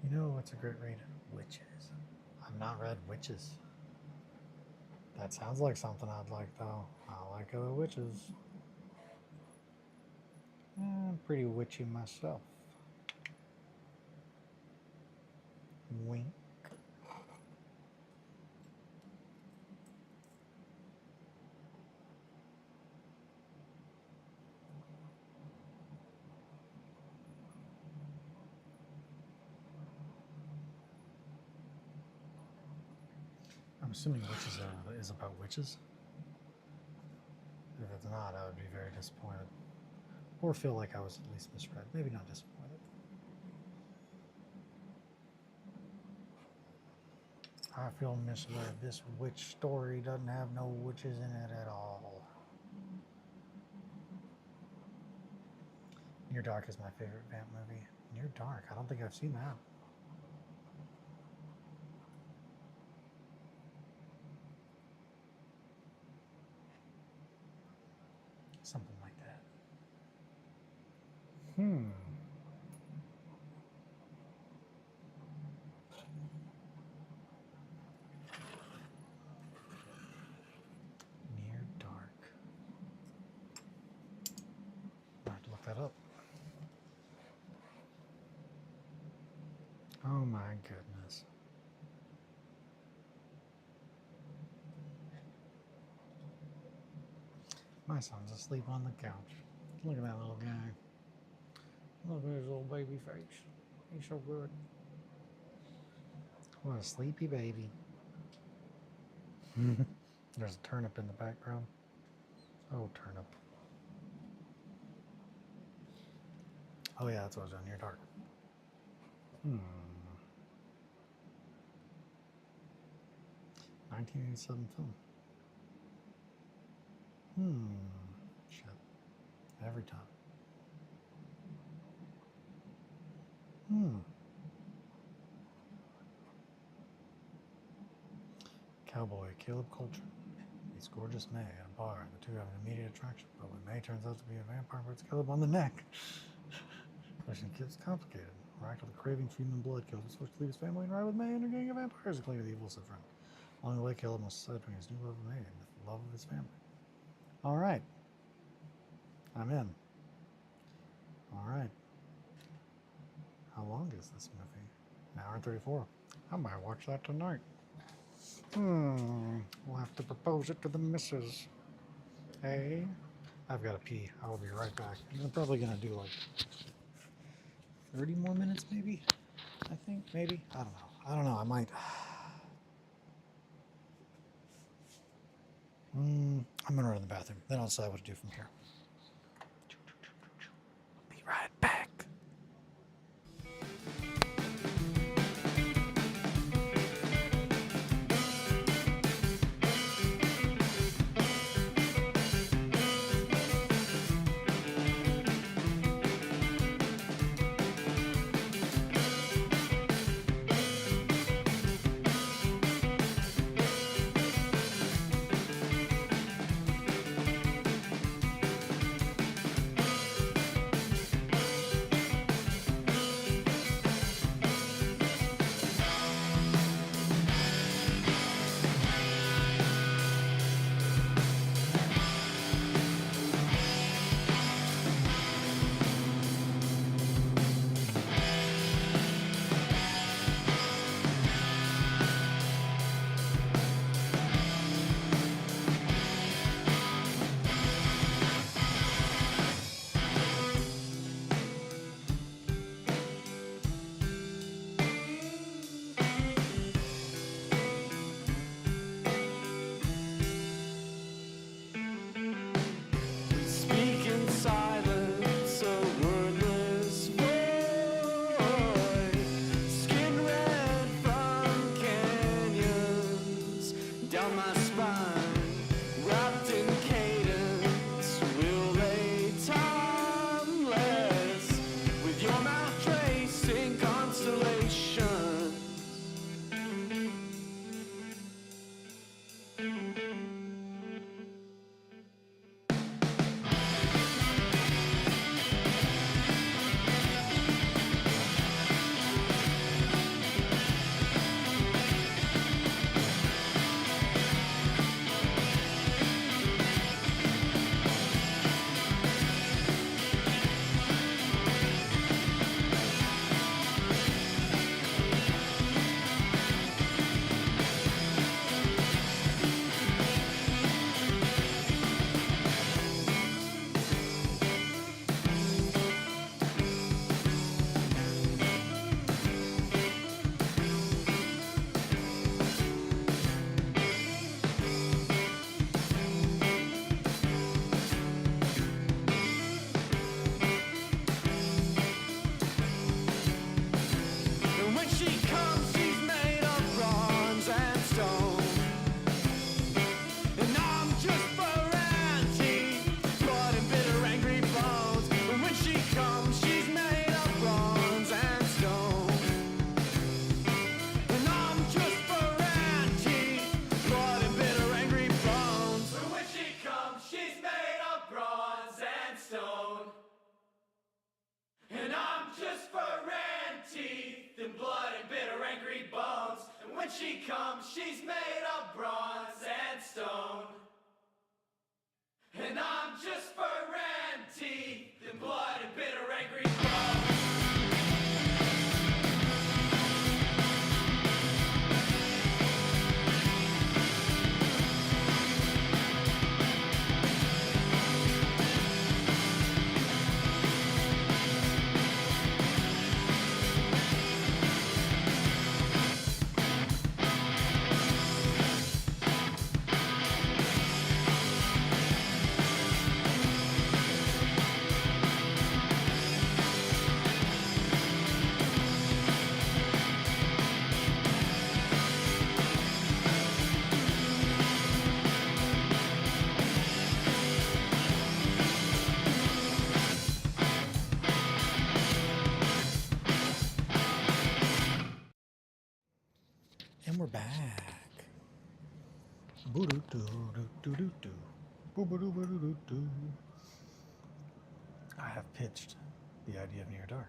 You know what's a great read? Witches. I've not read Witches. That sounds like something I'd like, though. I like other witches. I'm pretty witchy myself. Wink. I'm assuming Witches is about witches. If it's not, I would be very disappointed. Or feel like I was at least misread. Maybe not disappointed. I feel misled. This witch story doesn't have no witches in it at all. Near Dark is my favorite vamp movie. Near Dark? I don't think I've seen that. Something like that. Near Dark. I have to look that up. Oh my goodness. My son's asleep on the couch. Look at that little guy. Look at his little baby face. He's so good. What a sleepy baby. There's a turnip in the background. Oh, turnip. Oh yeah, that's what I was doing. Near Dark. 1987 film. Shit. Every time. Cowboy Caleb Coulter meets gorgeous May at a bar. The two have an immediate attraction, but when May turns out to be a vampire, puts Caleb on the neck. Relationship gets complicated. Racked with a craving for human blood, Caleb is forced to leave his family and ride with May and her gang of vampires to cling to the evil friend. Along the way, Caleb must decide between his new love of May and the love of his family. All right. I'm in. All right. How long is this movie? An hour and 34. I might watch that tonight. We'll have to propose it to the missus. Hey, I've got to pee. I will be right back. I'm probably going to do like 30 more minutes, maybe. I think, maybe. I don't know. I might. I'm going to run to the bathroom. Then I'll decide what to do from here. Be right back. she comes, she's made of bronze and stone. And I'm just fur and teeth and blood and bitter angry bones. And we're back. I have pitched the idea of Near Dark.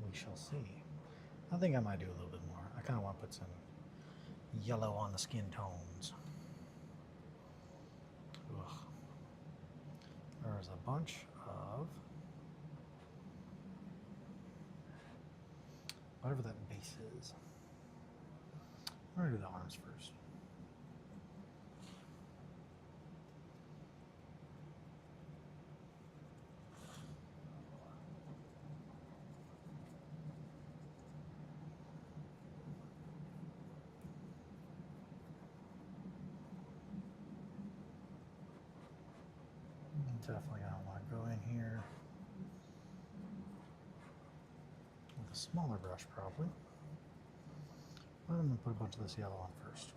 We shall see. I think I might do a little bit more. I kind of want to put some yellow on the skin tones. Ugh. There's a bunch of whatever that base is. I'm going to do the arms first. Definitely don't want to go in here with a smaller brush, probably. But I'm going to put a bunch of this yellow on first.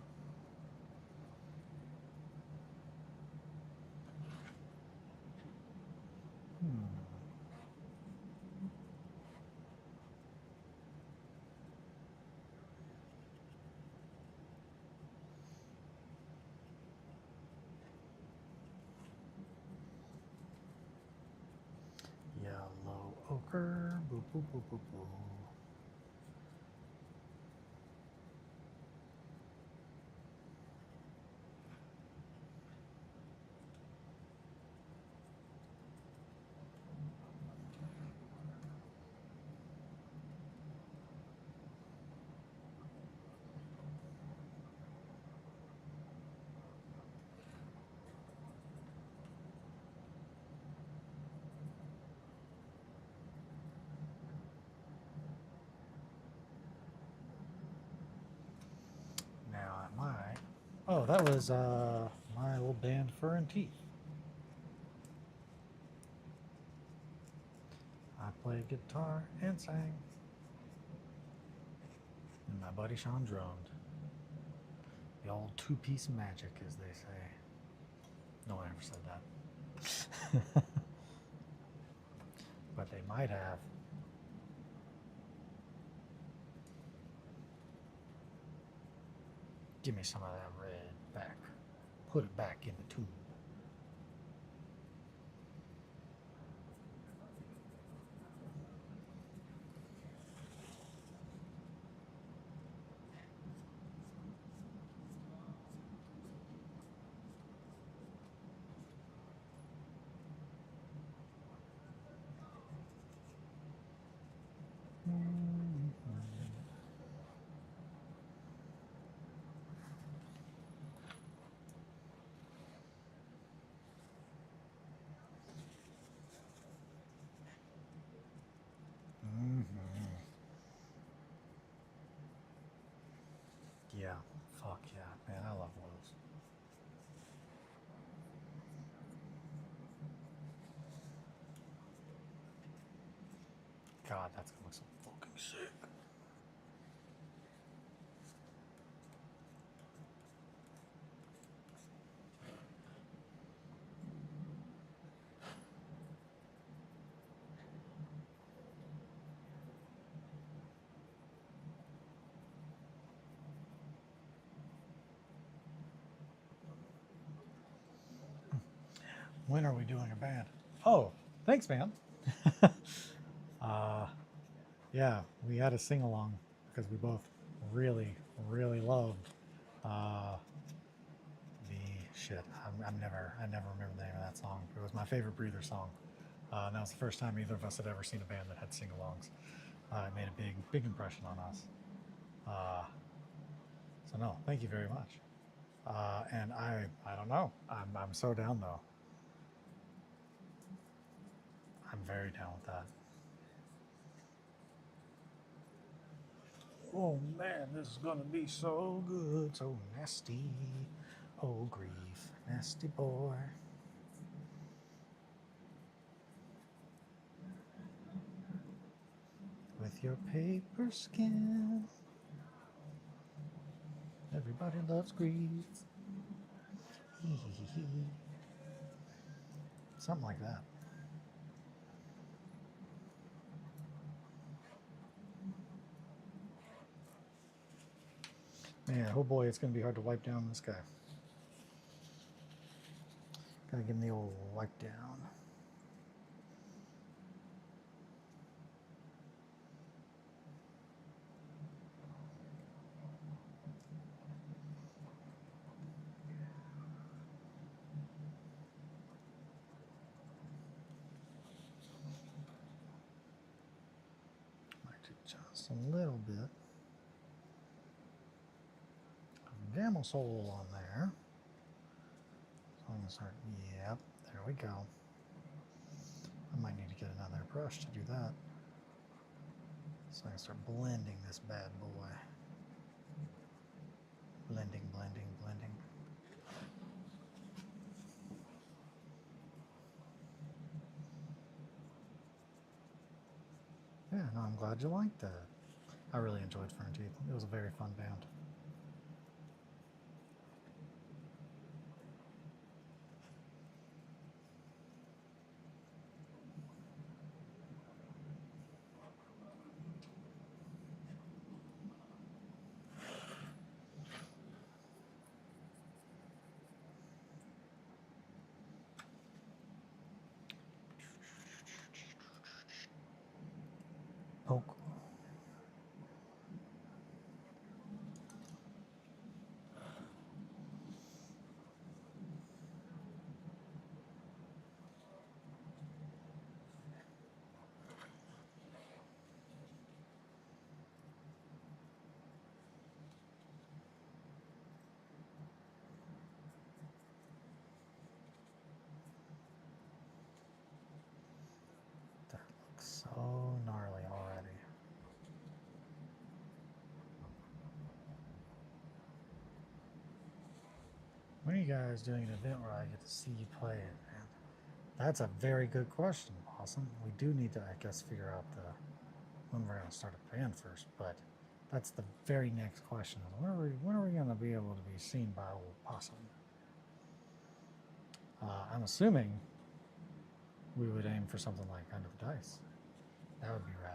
Yellow ochre. Boo, boo, boo, boo, boo. Now I might. Oh, that was my old band Fur and Teeth. I played guitar and sang. And my buddy Sean drummed. The old two-piece magic, as they say. No one ever said that. But they might have. Give me some of that red back. Put it back in the tube. Yeah, fuck yeah, man, I love those. God, that's gonna look so fucking sick. When are we doing a band? Oh, thanks, man. Yeah, we had a sing-along because we both really really loved the shit. I never remember the name of that song. It was my favorite Breather song. And that was the first time either of us had ever seen a band that had sing-alongs. It made a big impression on us. So no, thank you very much. And I don't know. I'm so down though. I'm very down with that. Oh man, this is gonna be so good, so nasty. Oh grief, nasty boy. With your paper skin. Everybody loves grief. Something like that. Man, oh boy, it's going to be hard to wipe down this guy. Gotta give him the old wipe down. Might do just a little bit of Gamosol on there. So I'm gonna start, yep, there we go. I might need to get another brush to do that. So I can start blending this bad boy. Blending, blending, blending. Yeah, no, I'm glad you liked that. I really enjoyed Fern Teeth. It was a very fun band. Poke. That looks so gnarly already. When are you guys doing an event where I get to see you play it, man? That's a very good question, Awesome. We do need to, I guess, figure out when we're going to start a band first, but that's the very next question. When are we going to be able to be seen by old Possum? I'm assuming we would aim for something like Under the Dice. That would be rad.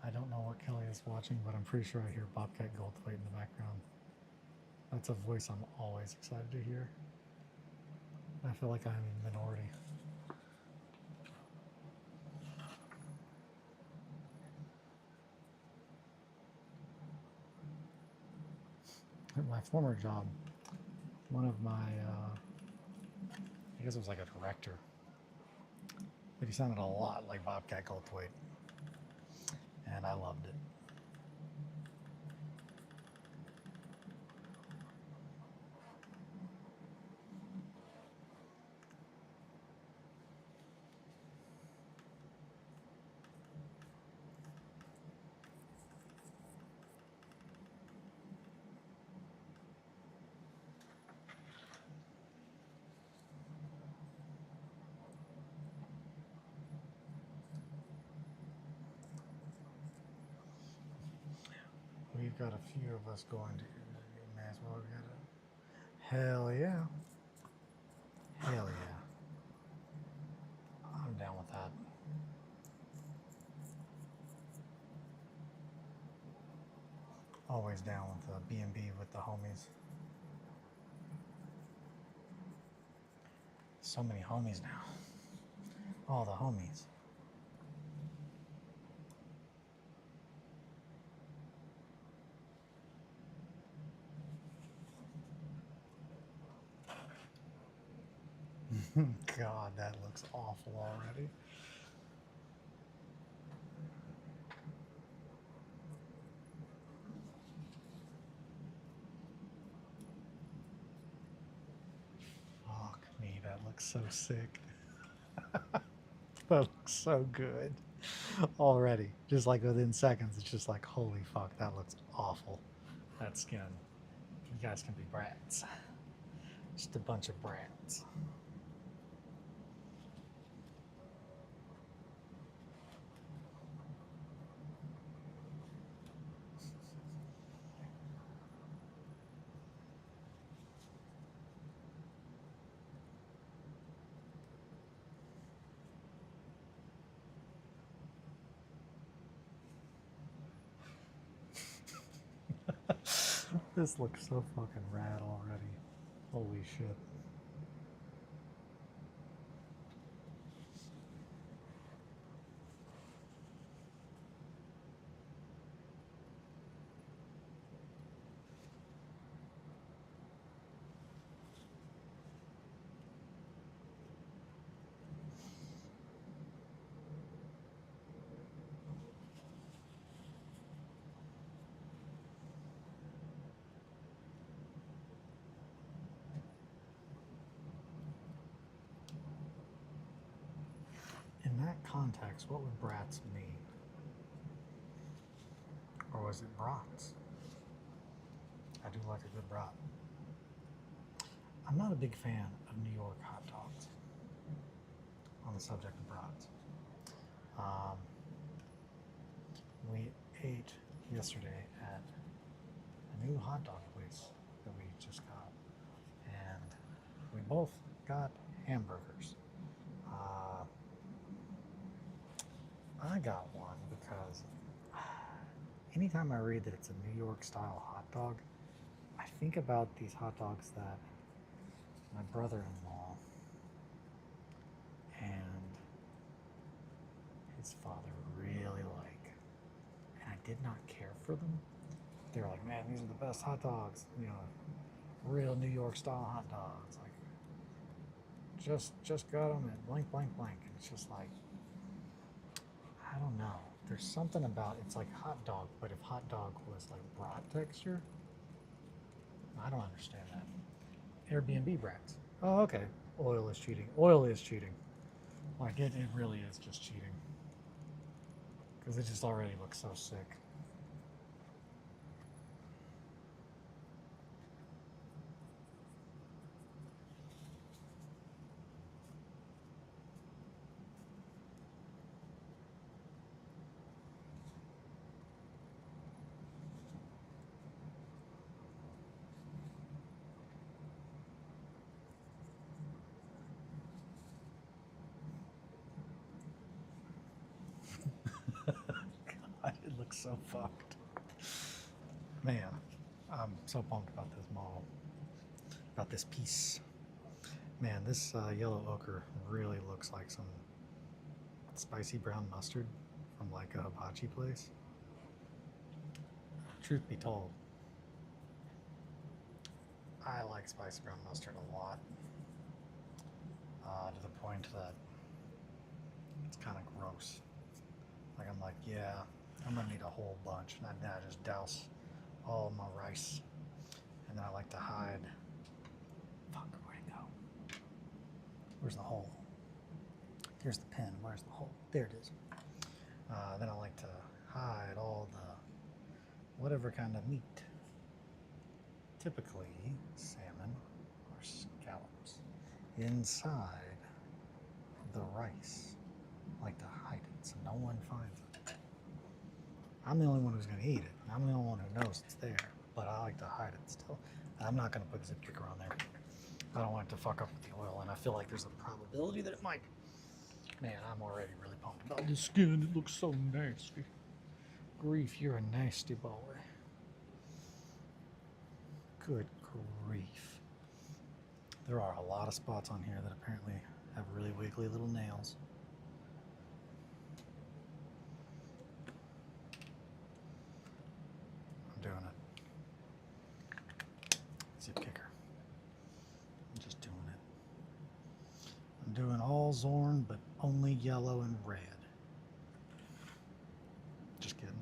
I don't know what Kelly is watching, but I'm pretty sure I hear Bobcat Goldthwait in the background. That's a voice I'm always excited to hear. I feel like I'm in minority. At my former job, one of my, I guess it was like a director, but he sounded a lot like Bobcat Goldthwait, and I loved it. got a few of us going to. May as well get it. Hell yeah. Hell yeah. I'm down with that. Always down with the B&B with the homies. So many homies now. All the homies. God, that looks awful already. Fuck me, that looks so sick. That looks so good. Already. Just like within seconds, it's just like, holy fuck, that looks awful. That skin. You guys can be brats. Just a bunch of brats. This looks so fucking rad already. Holy shit. In that context, what would brats mean? Or was it brats? I do like a good brat. I'm not a big fan of New York hot dogs on the subject of brats. We ate yesterday at a new hot dog place that we just got, and we both got hamburgers. I got one because anytime I read that it's a New York style hot dog, I think about these hot dogs that my brother-in-law and his father really like, and I did not care for them. They were like, man, these are the best hot dogs, you know, real New York style hot dogs. Like, just got them at blank, blank, blank. And it's just like, I don't know. There's something about it's like hot dog, but if hot dog was like brat texture, I don't understand that. Airbnb brats. Oh, okay. Oil is cheating. Oil is cheating. Like it really is just cheating. Because it just already looks so sick. God, it looks so fucked. Man, I'm so pumped about this model. About this piece. Man, this yellow ochre really looks like some spicy brown mustard from like a hibachi place. Truth be told, I like spicy brown mustard a lot. To the point that it's kind of gross. Like I'm like, yeah, I'm gonna need a whole bunch, and then I just douse all my rice, and then I like to hide. Fuck, where'd it go? Where's the hole? Here's the pin. Where's the hole? There it is. Then I like to hide all the whatever kind of meat, typically salmon or scallops, inside the rice. I like to hide it so no one finds it. I'm the only one who's going to eat it. I'm the only one who knows it's there, but I like to hide it still. I'm not going to put a zip kicker on there. I don't want it to fuck up with the oil, and I feel like there's a probability that it might. Man, I'm already really pumped about this skin. It looks so nasty. Grief, you're a nasty boy. Good grief. There are a lot of spots on here that apparently have really wiggly little nails. I'm doing it. Zip kicker. I'm just doing it. I'm doing all Zorn, but only yellow and red. Just kidding.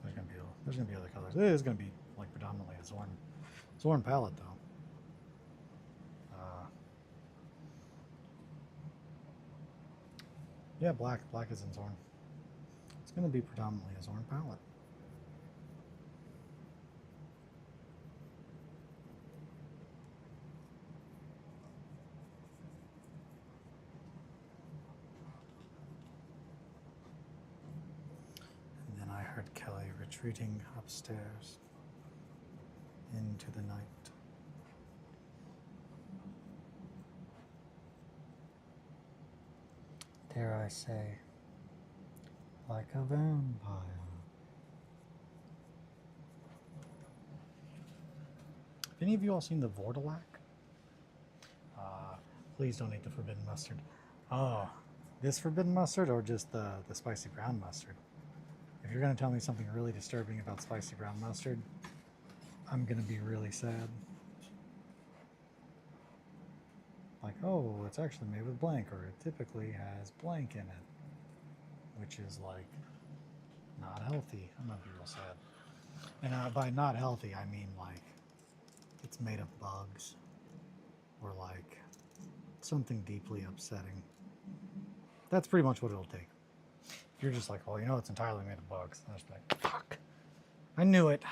There's gonna be other colors. It is gonna be like predominantly a Zorn palette though. Yeah, black is in Zorn. It's gonna be predominantly a Zorn palette. And then I heard Kelly retreating upstairs into the night. Dare I say, like a vampire. Have any of you all seen the Vortelac? Please don't eat the forbidden mustard. Oh, this forbidden mustard or just the spicy brown mustard? If you're going to tell me something really disturbing about spicy brown mustard, I'm going to be really sad. Like, oh, it's actually made with blank, or it typically has blank in it, which is like not healthy. I'm gonna be real sad. And by not healthy, I mean like it's made of bugs or like something deeply upsetting. That's pretty much what it'll take. If you're just like, well, you know, it's entirely made of bugs, I'm just like, fuck, I knew it.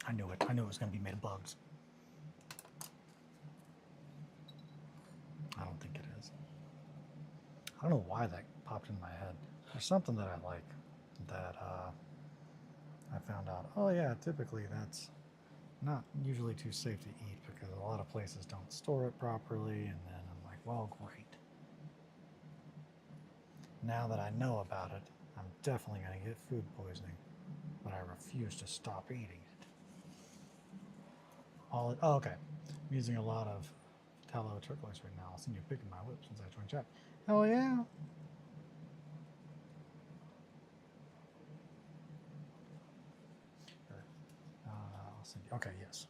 I knew it. I knew it was going to be made of bugs. I don't think it is. I don't know why that popped in my head. There's something that I like that I found out. Oh yeah, typically that's not usually too safe to eat because a lot of places don't store it properly, and then I'm like, well, great. Now that I know about it, I'm definitely going to get food poisoning, but I refuse to stop eating it. Oh, okay. I'm using a lot of tallow turquoise right now. I'll send you a pic of my whip since I joined chat. Hell yeah. I'll send you. Okay, yes.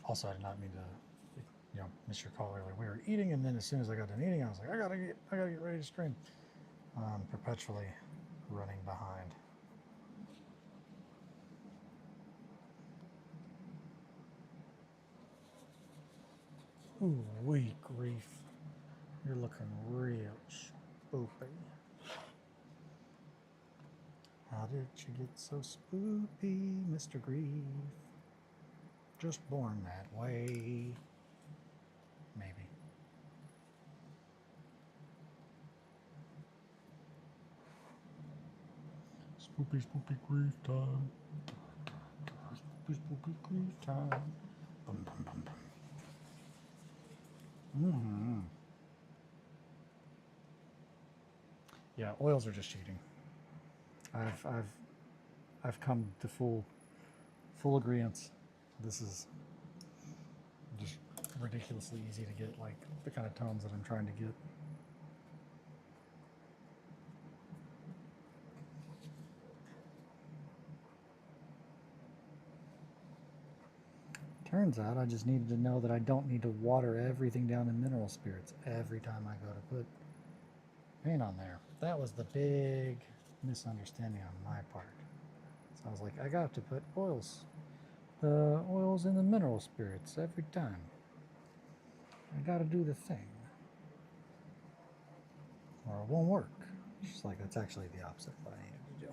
Also, I did not mean to, miss your call earlier. We were eating, and then as soon as I got done eating, I was like, I gotta get ready to stream. Perpetually running behind. Ooh, wee grief. You're looking real spoopy. How did you get so spoopy, Mr. Grief? Just born that way. Maybe. Spoopy, spoopy grief time. Spoopy, spoopy grief time. Bum, bum, bum, bum. Mm-hmm. Yeah, oils are just cheating. I've come to full agreement. This is just ridiculously easy to get, like the kind of tones that I'm trying to get. Turns out I just needed to know that I don't need to water everything down in mineral spirits every time I go to put paint on there. That was the big misunderstanding on my part. So I was like, I got to put the oils in the mineral spirits every time. I got to do the thing, or it won't work. She's like, that's actually the opposite of what I needed to do.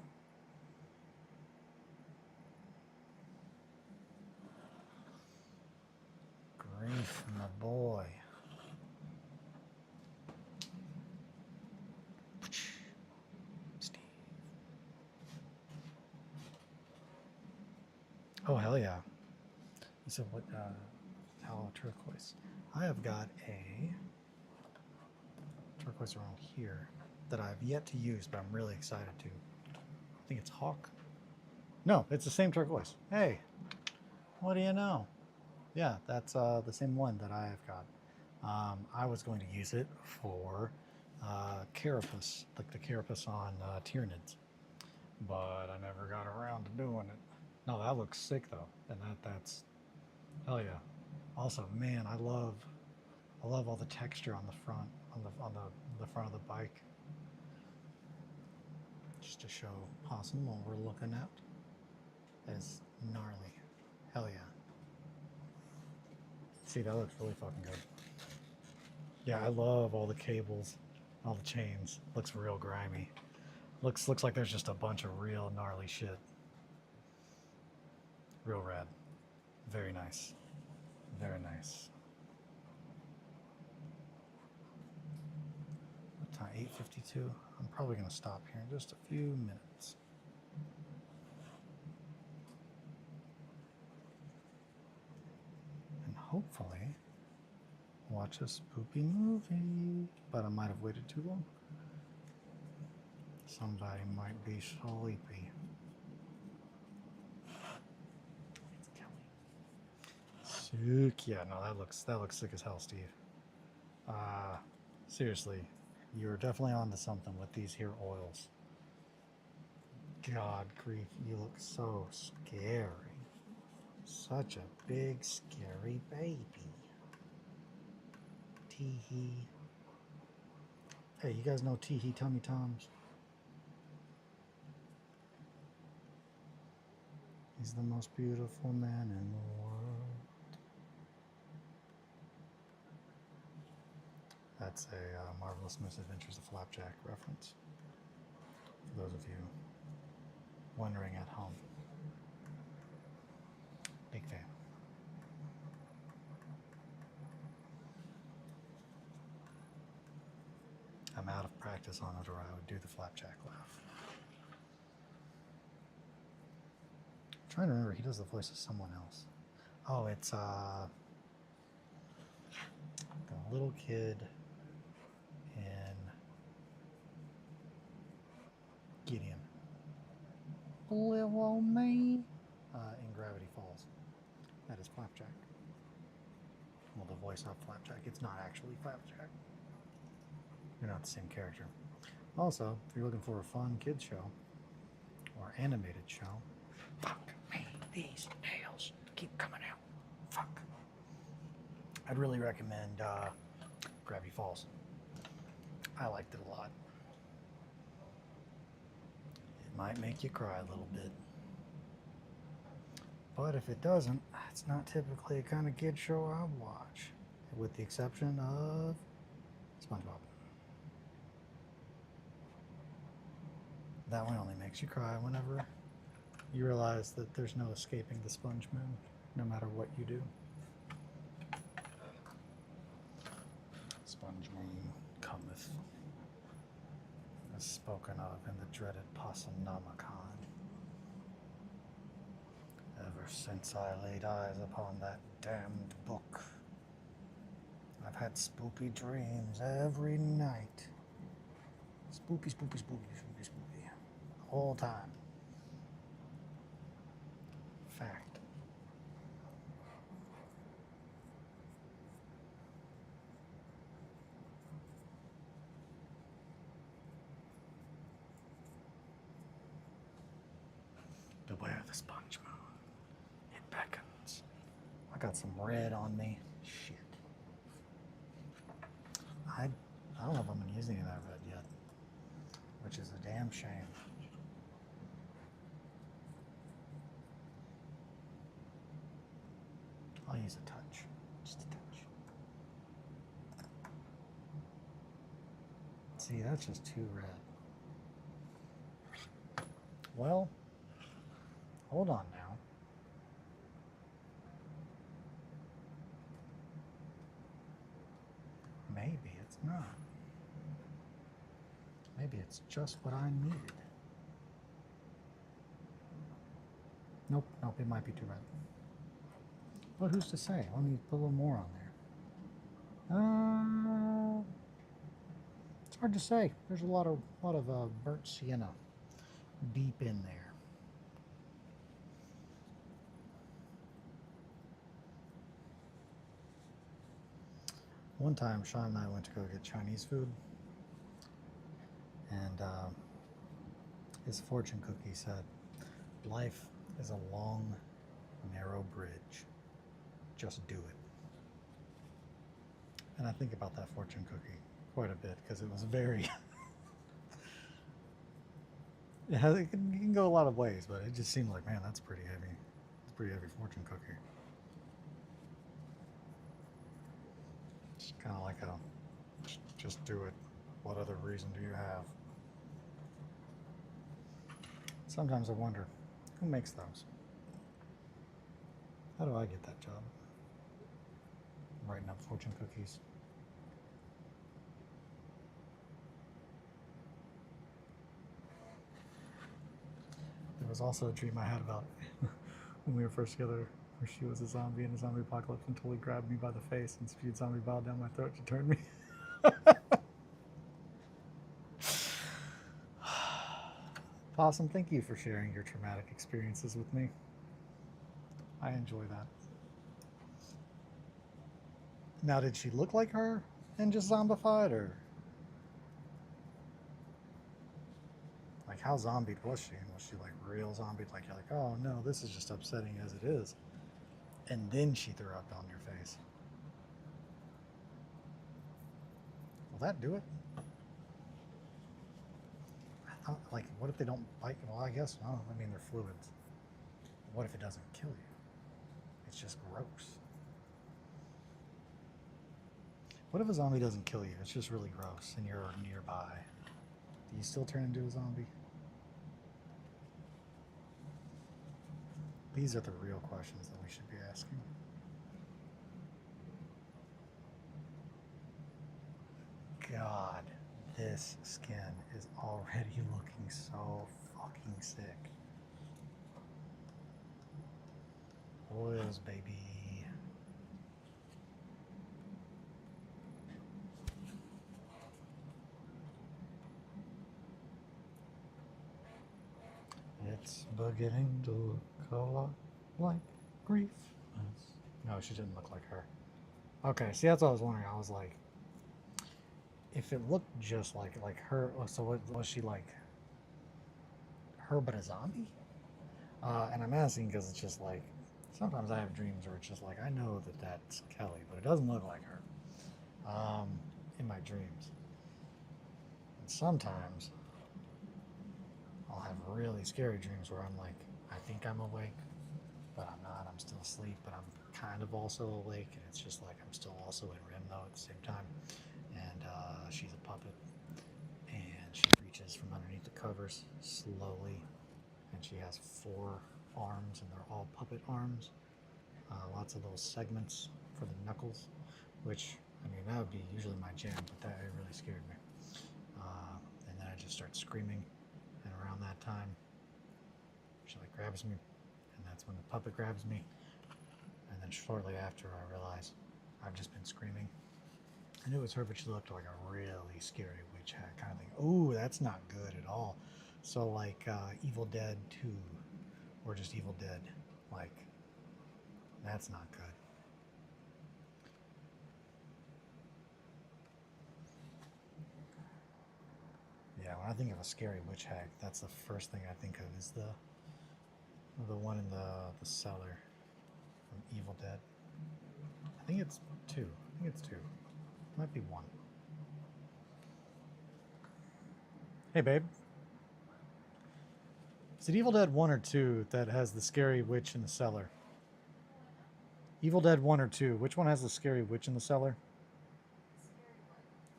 Grief, my boy. Steve. Oh, hell yeah. So what, how turquoise? I have got a turquoise around here that I've yet to use, but I'm really excited to. I think it's Hawk. No, it's the same turquoise. Hey, what do you know? Yeah, that's the same one that I have got. I was going to use it for carapace, like the carapace on Tyranids, but I never got around to doing it. No, that looks sick though, and that's hell yeah. Also, man, I love all the texture on the front, on the front of the bike, just to show Possum what we're looking at. That is gnarly. Hell yeah. See, that looks really fucking good. Yeah, I love all the cables, all the chains. Looks real grimy. Looks like there's just a bunch of real gnarly shit. Real rad. Very nice. Very nice. What time? 8:52. I'm probably gonna stop here in just a few minutes. And hopefully watch a spoopy movie. But I might have waited too long. Somebody might be sleepy. Sick. Yeah, no, that looks sick as hell, Steve. Seriously, you're definitely onto something with these here oils. God grief, you look so scary. Such a big, scary baby. Tee-hee. Hey, you guys know Tee-hee Tummy Toms? He's the most beautiful man in the world. That's a Marvelous Misadventures of Flapjack reference, for those of you wondering at home. Big fan. I'm out of practice on it, or I would do the Flapjack laugh. I'm trying to remember, he does the voice of someone else. Oh, it's the little kid in Gideon. Little me. In Gravity Falls. That is Flapjack. Well, the voice of Flapjack. It's not actually Flapjack. You're not the same character. Also, if you're looking for a fun kids show or animated show, fuck me, these nails keep coming out. Fuck. I'd really recommend Gravity Falls. I liked it a lot. It might make you cry a little bit. But if it doesn't, it's not typically a kind of kid show I watch, with the exception of SpongeBob. That one only makes you cry whenever you realize that there's no escaping the Sponge Moon, no matter what you do. Sponge Moon cometh, as spoken of in the dreaded Possumnomicon. Ever since I laid eyes upon that damned book, I've had spoopy dreams every night. Spoopy, spoopy, spoopy, spoopy, spoopy. The whole time. Fact. Beware the Sponge Moon. It beckons. I got some red on me. Shit. I don't know if I'm going to use any of that red yet, which is a damn shame. I'll use a touch. Just a touch. See, that's just too red. Well, hold on now. Maybe it's not. Maybe it's just what I needed. Nope, nope, it might be too red. But who's to say? Let me put a little more on there. It's hard to say. There's a lot of burnt sienna deep in there. One time, Sean and I went to go get Chinese food, and his fortune cookie said, "Life is a long, narrow bridge. Just do it." And I think about that fortune cookie quite a bit because it was very. It can go a lot of ways, but it just seemed like, man, that's pretty heavy. It's a pretty heavy fortune cookie. It's kind of like a, just do it. What other reason do you have? Sometimes I wonder, who makes those? How do I get that job? Writing up fortune cookies. There was also a dream I had about when we were first together, where she was a zombie in a zombie apocalypse and totally grabbed me by the face and spewed zombie bile down my throat to turn me. Possum, thank you for sharing your traumatic experiences with me. I enjoy that. Now, did she look like her and just zombified, or like how zombied was she? And was she like real zombied? Like you're like, oh no, this is just upsetting as it is, and then she threw up on your face. Will that do it? I thought, like, what if they don't bite? Well, I guess no. I mean, they're fluids. What if it doesn't kill you? It's just gross. What if a zombie doesn't kill you? It's just really gross and you're nearby. Do you still turn into a zombie? These are the real questions that we should be asking. God, this skin is already looking so fucking sick. Oils, baby. It's beginning to look a lot like grief. No, she didn't look like her. Okay, see, that's what I was wondering. I was like, if it looked just like her, so what was she like? Her but a zombie? And I'm asking because it's just like, sometimes I have dreams where it's just like, I know that that's Kelly, but it doesn't look like her in my dreams. And sometimes I'll have really scary dreams where I'm like, I think I'm awake, but I'm not. I'm still asleep, but I'm kind of also awake, and it's just like I'm still also in REM though at the same time. And she's a puppet, and she reaches from underneath the covers slowly, and she has 4 arms, and they're all puppet arms. Lots of little segments for the knuckles, which, I mean, that would be usually my jam, but that really scared me. And then I just start screaming, and around that time, she like grabs me, and that's when the puppet grabs me. And then shortly after, I realize I've just been screaming. I knew it was her, but she looked like a really scary witch hat kind of thing. Ooh, that's not good at all. So like Evil Dead 2, or just Evil Dead, like, that's not good. Yeah, when I think of a scary witch hag, that's the first thing I think of is the one in the cellar from Evil Dead. I think it's 2. I think it's 2. Might be 1. Hey, babe. Is it Evil Dead 1 or 2 that has the scary witch in the cellar? Evil Dead 1 or 2. Which one has the scary witch in the cellar?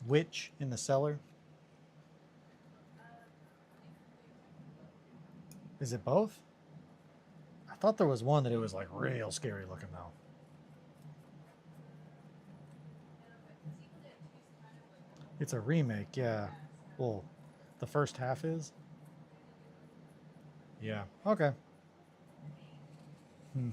Witch in the cellar? Is it both? I thought there was one that it was like real scary looking though. It's a remake, yeah. Well, the first half is. Yeah. Okay. Hmm.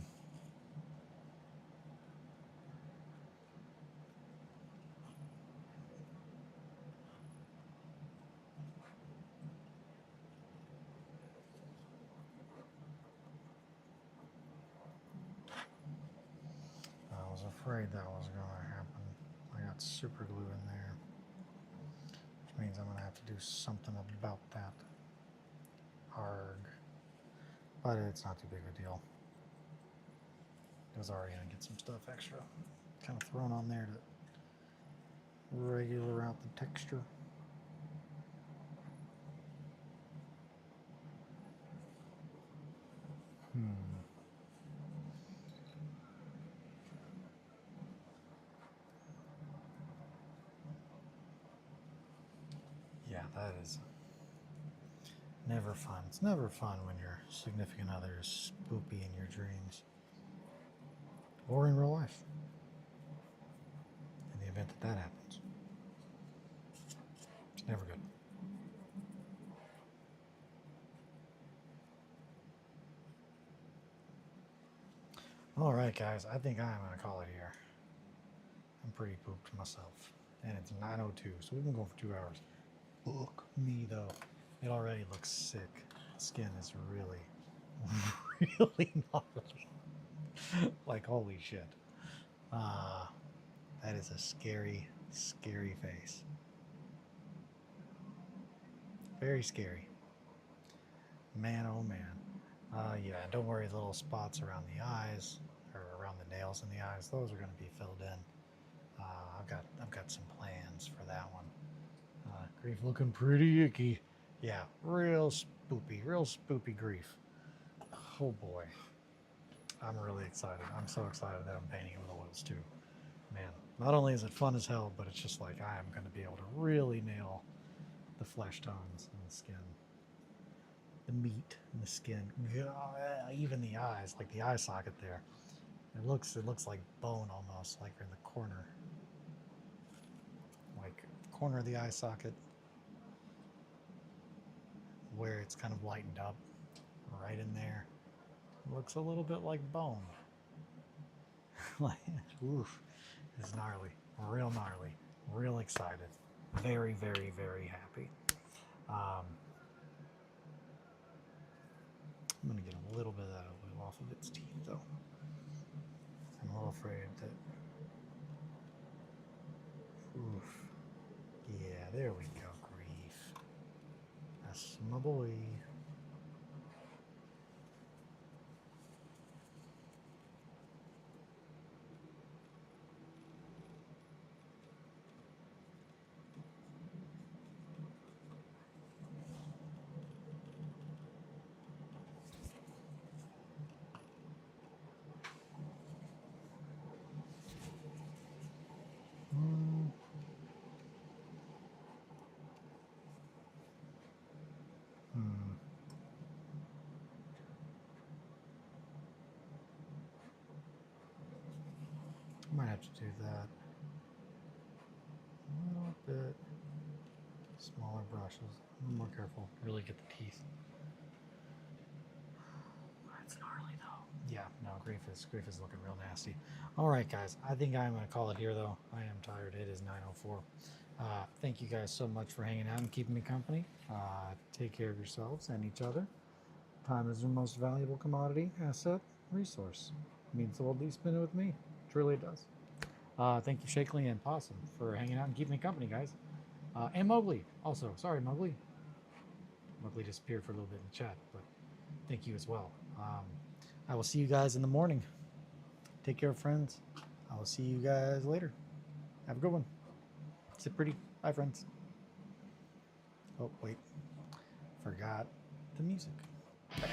I was afraid that was going to happen. I got super glue in there, which means I'm going to have to do something about that. Arg. But it's not too big of a deal. I was already going to get some stuff extra kind of thrown on there to regular out the texture. Yeah, that is never fun. It's never fun when your significant other is spoopy in your dreams. Or in real life. In the event that that happens. It's never good. Alright guys, I think I'm going to call it here. I'm pretty pooped myself. And it's 9:02, so we've been going for 2 hours. Look me though. It already looks sick. The skin is really, really gnarly. Like holy shit. That is a scary, scary face. Very scary. Man, oh man. Yeah, don't worry, little spots around the eyes, or around the nails in the eyes, those are going to be filled in. I've got some plans for that one. Grief looking pretty icky. Yeah, real spoopy grief. Oh boy. I'm really excited. I'm so excited that I'm painting it with oils too. Man, not only is it fun as hell, but it's just like I am going to be able to really nail the flesh tones and the skin. The meat and the skin. Even the eyes, like the eye socket there. It looks like bone almost, like in the corner. Like the corner of the eye socket where it's kind of lightened up right in there. It looks a little bit like bone. Like, oof, it's gnarly, real gnarly, real excited, very, very, very happy. I'm gonna get a little bit of that glue off of its teeth though. I'm a little afraid that, oof, yeah, there we go, grief. That's my boy. I might have to do that a little bit smaller brushes, a little more careful, really get the teeth. It's gnarly though. Yeah, no, grief is looking real nasty. All right, guys, I think I'm gonna call it here though. I am tired. It is 9:04. Thank you guys so much for hanging out and keeping me company. Take care of yourselves and each other. Time is your most valuable commodity, asset, resource. It means the world that you spend it with me. Truly it does. Thank you, Shakely and Possum, for hanging out and keeping me company, guys. And Mowgli, also. Sorry, Mowgli. Mowgli disappeared for a little bit in the chat, but thank you as well. I will see you guys in the morning. Take care, friends. I will see you guys later. Have a good one. Sit pretty. Bye, friends. Oh, wait. Forgot the music. Bye.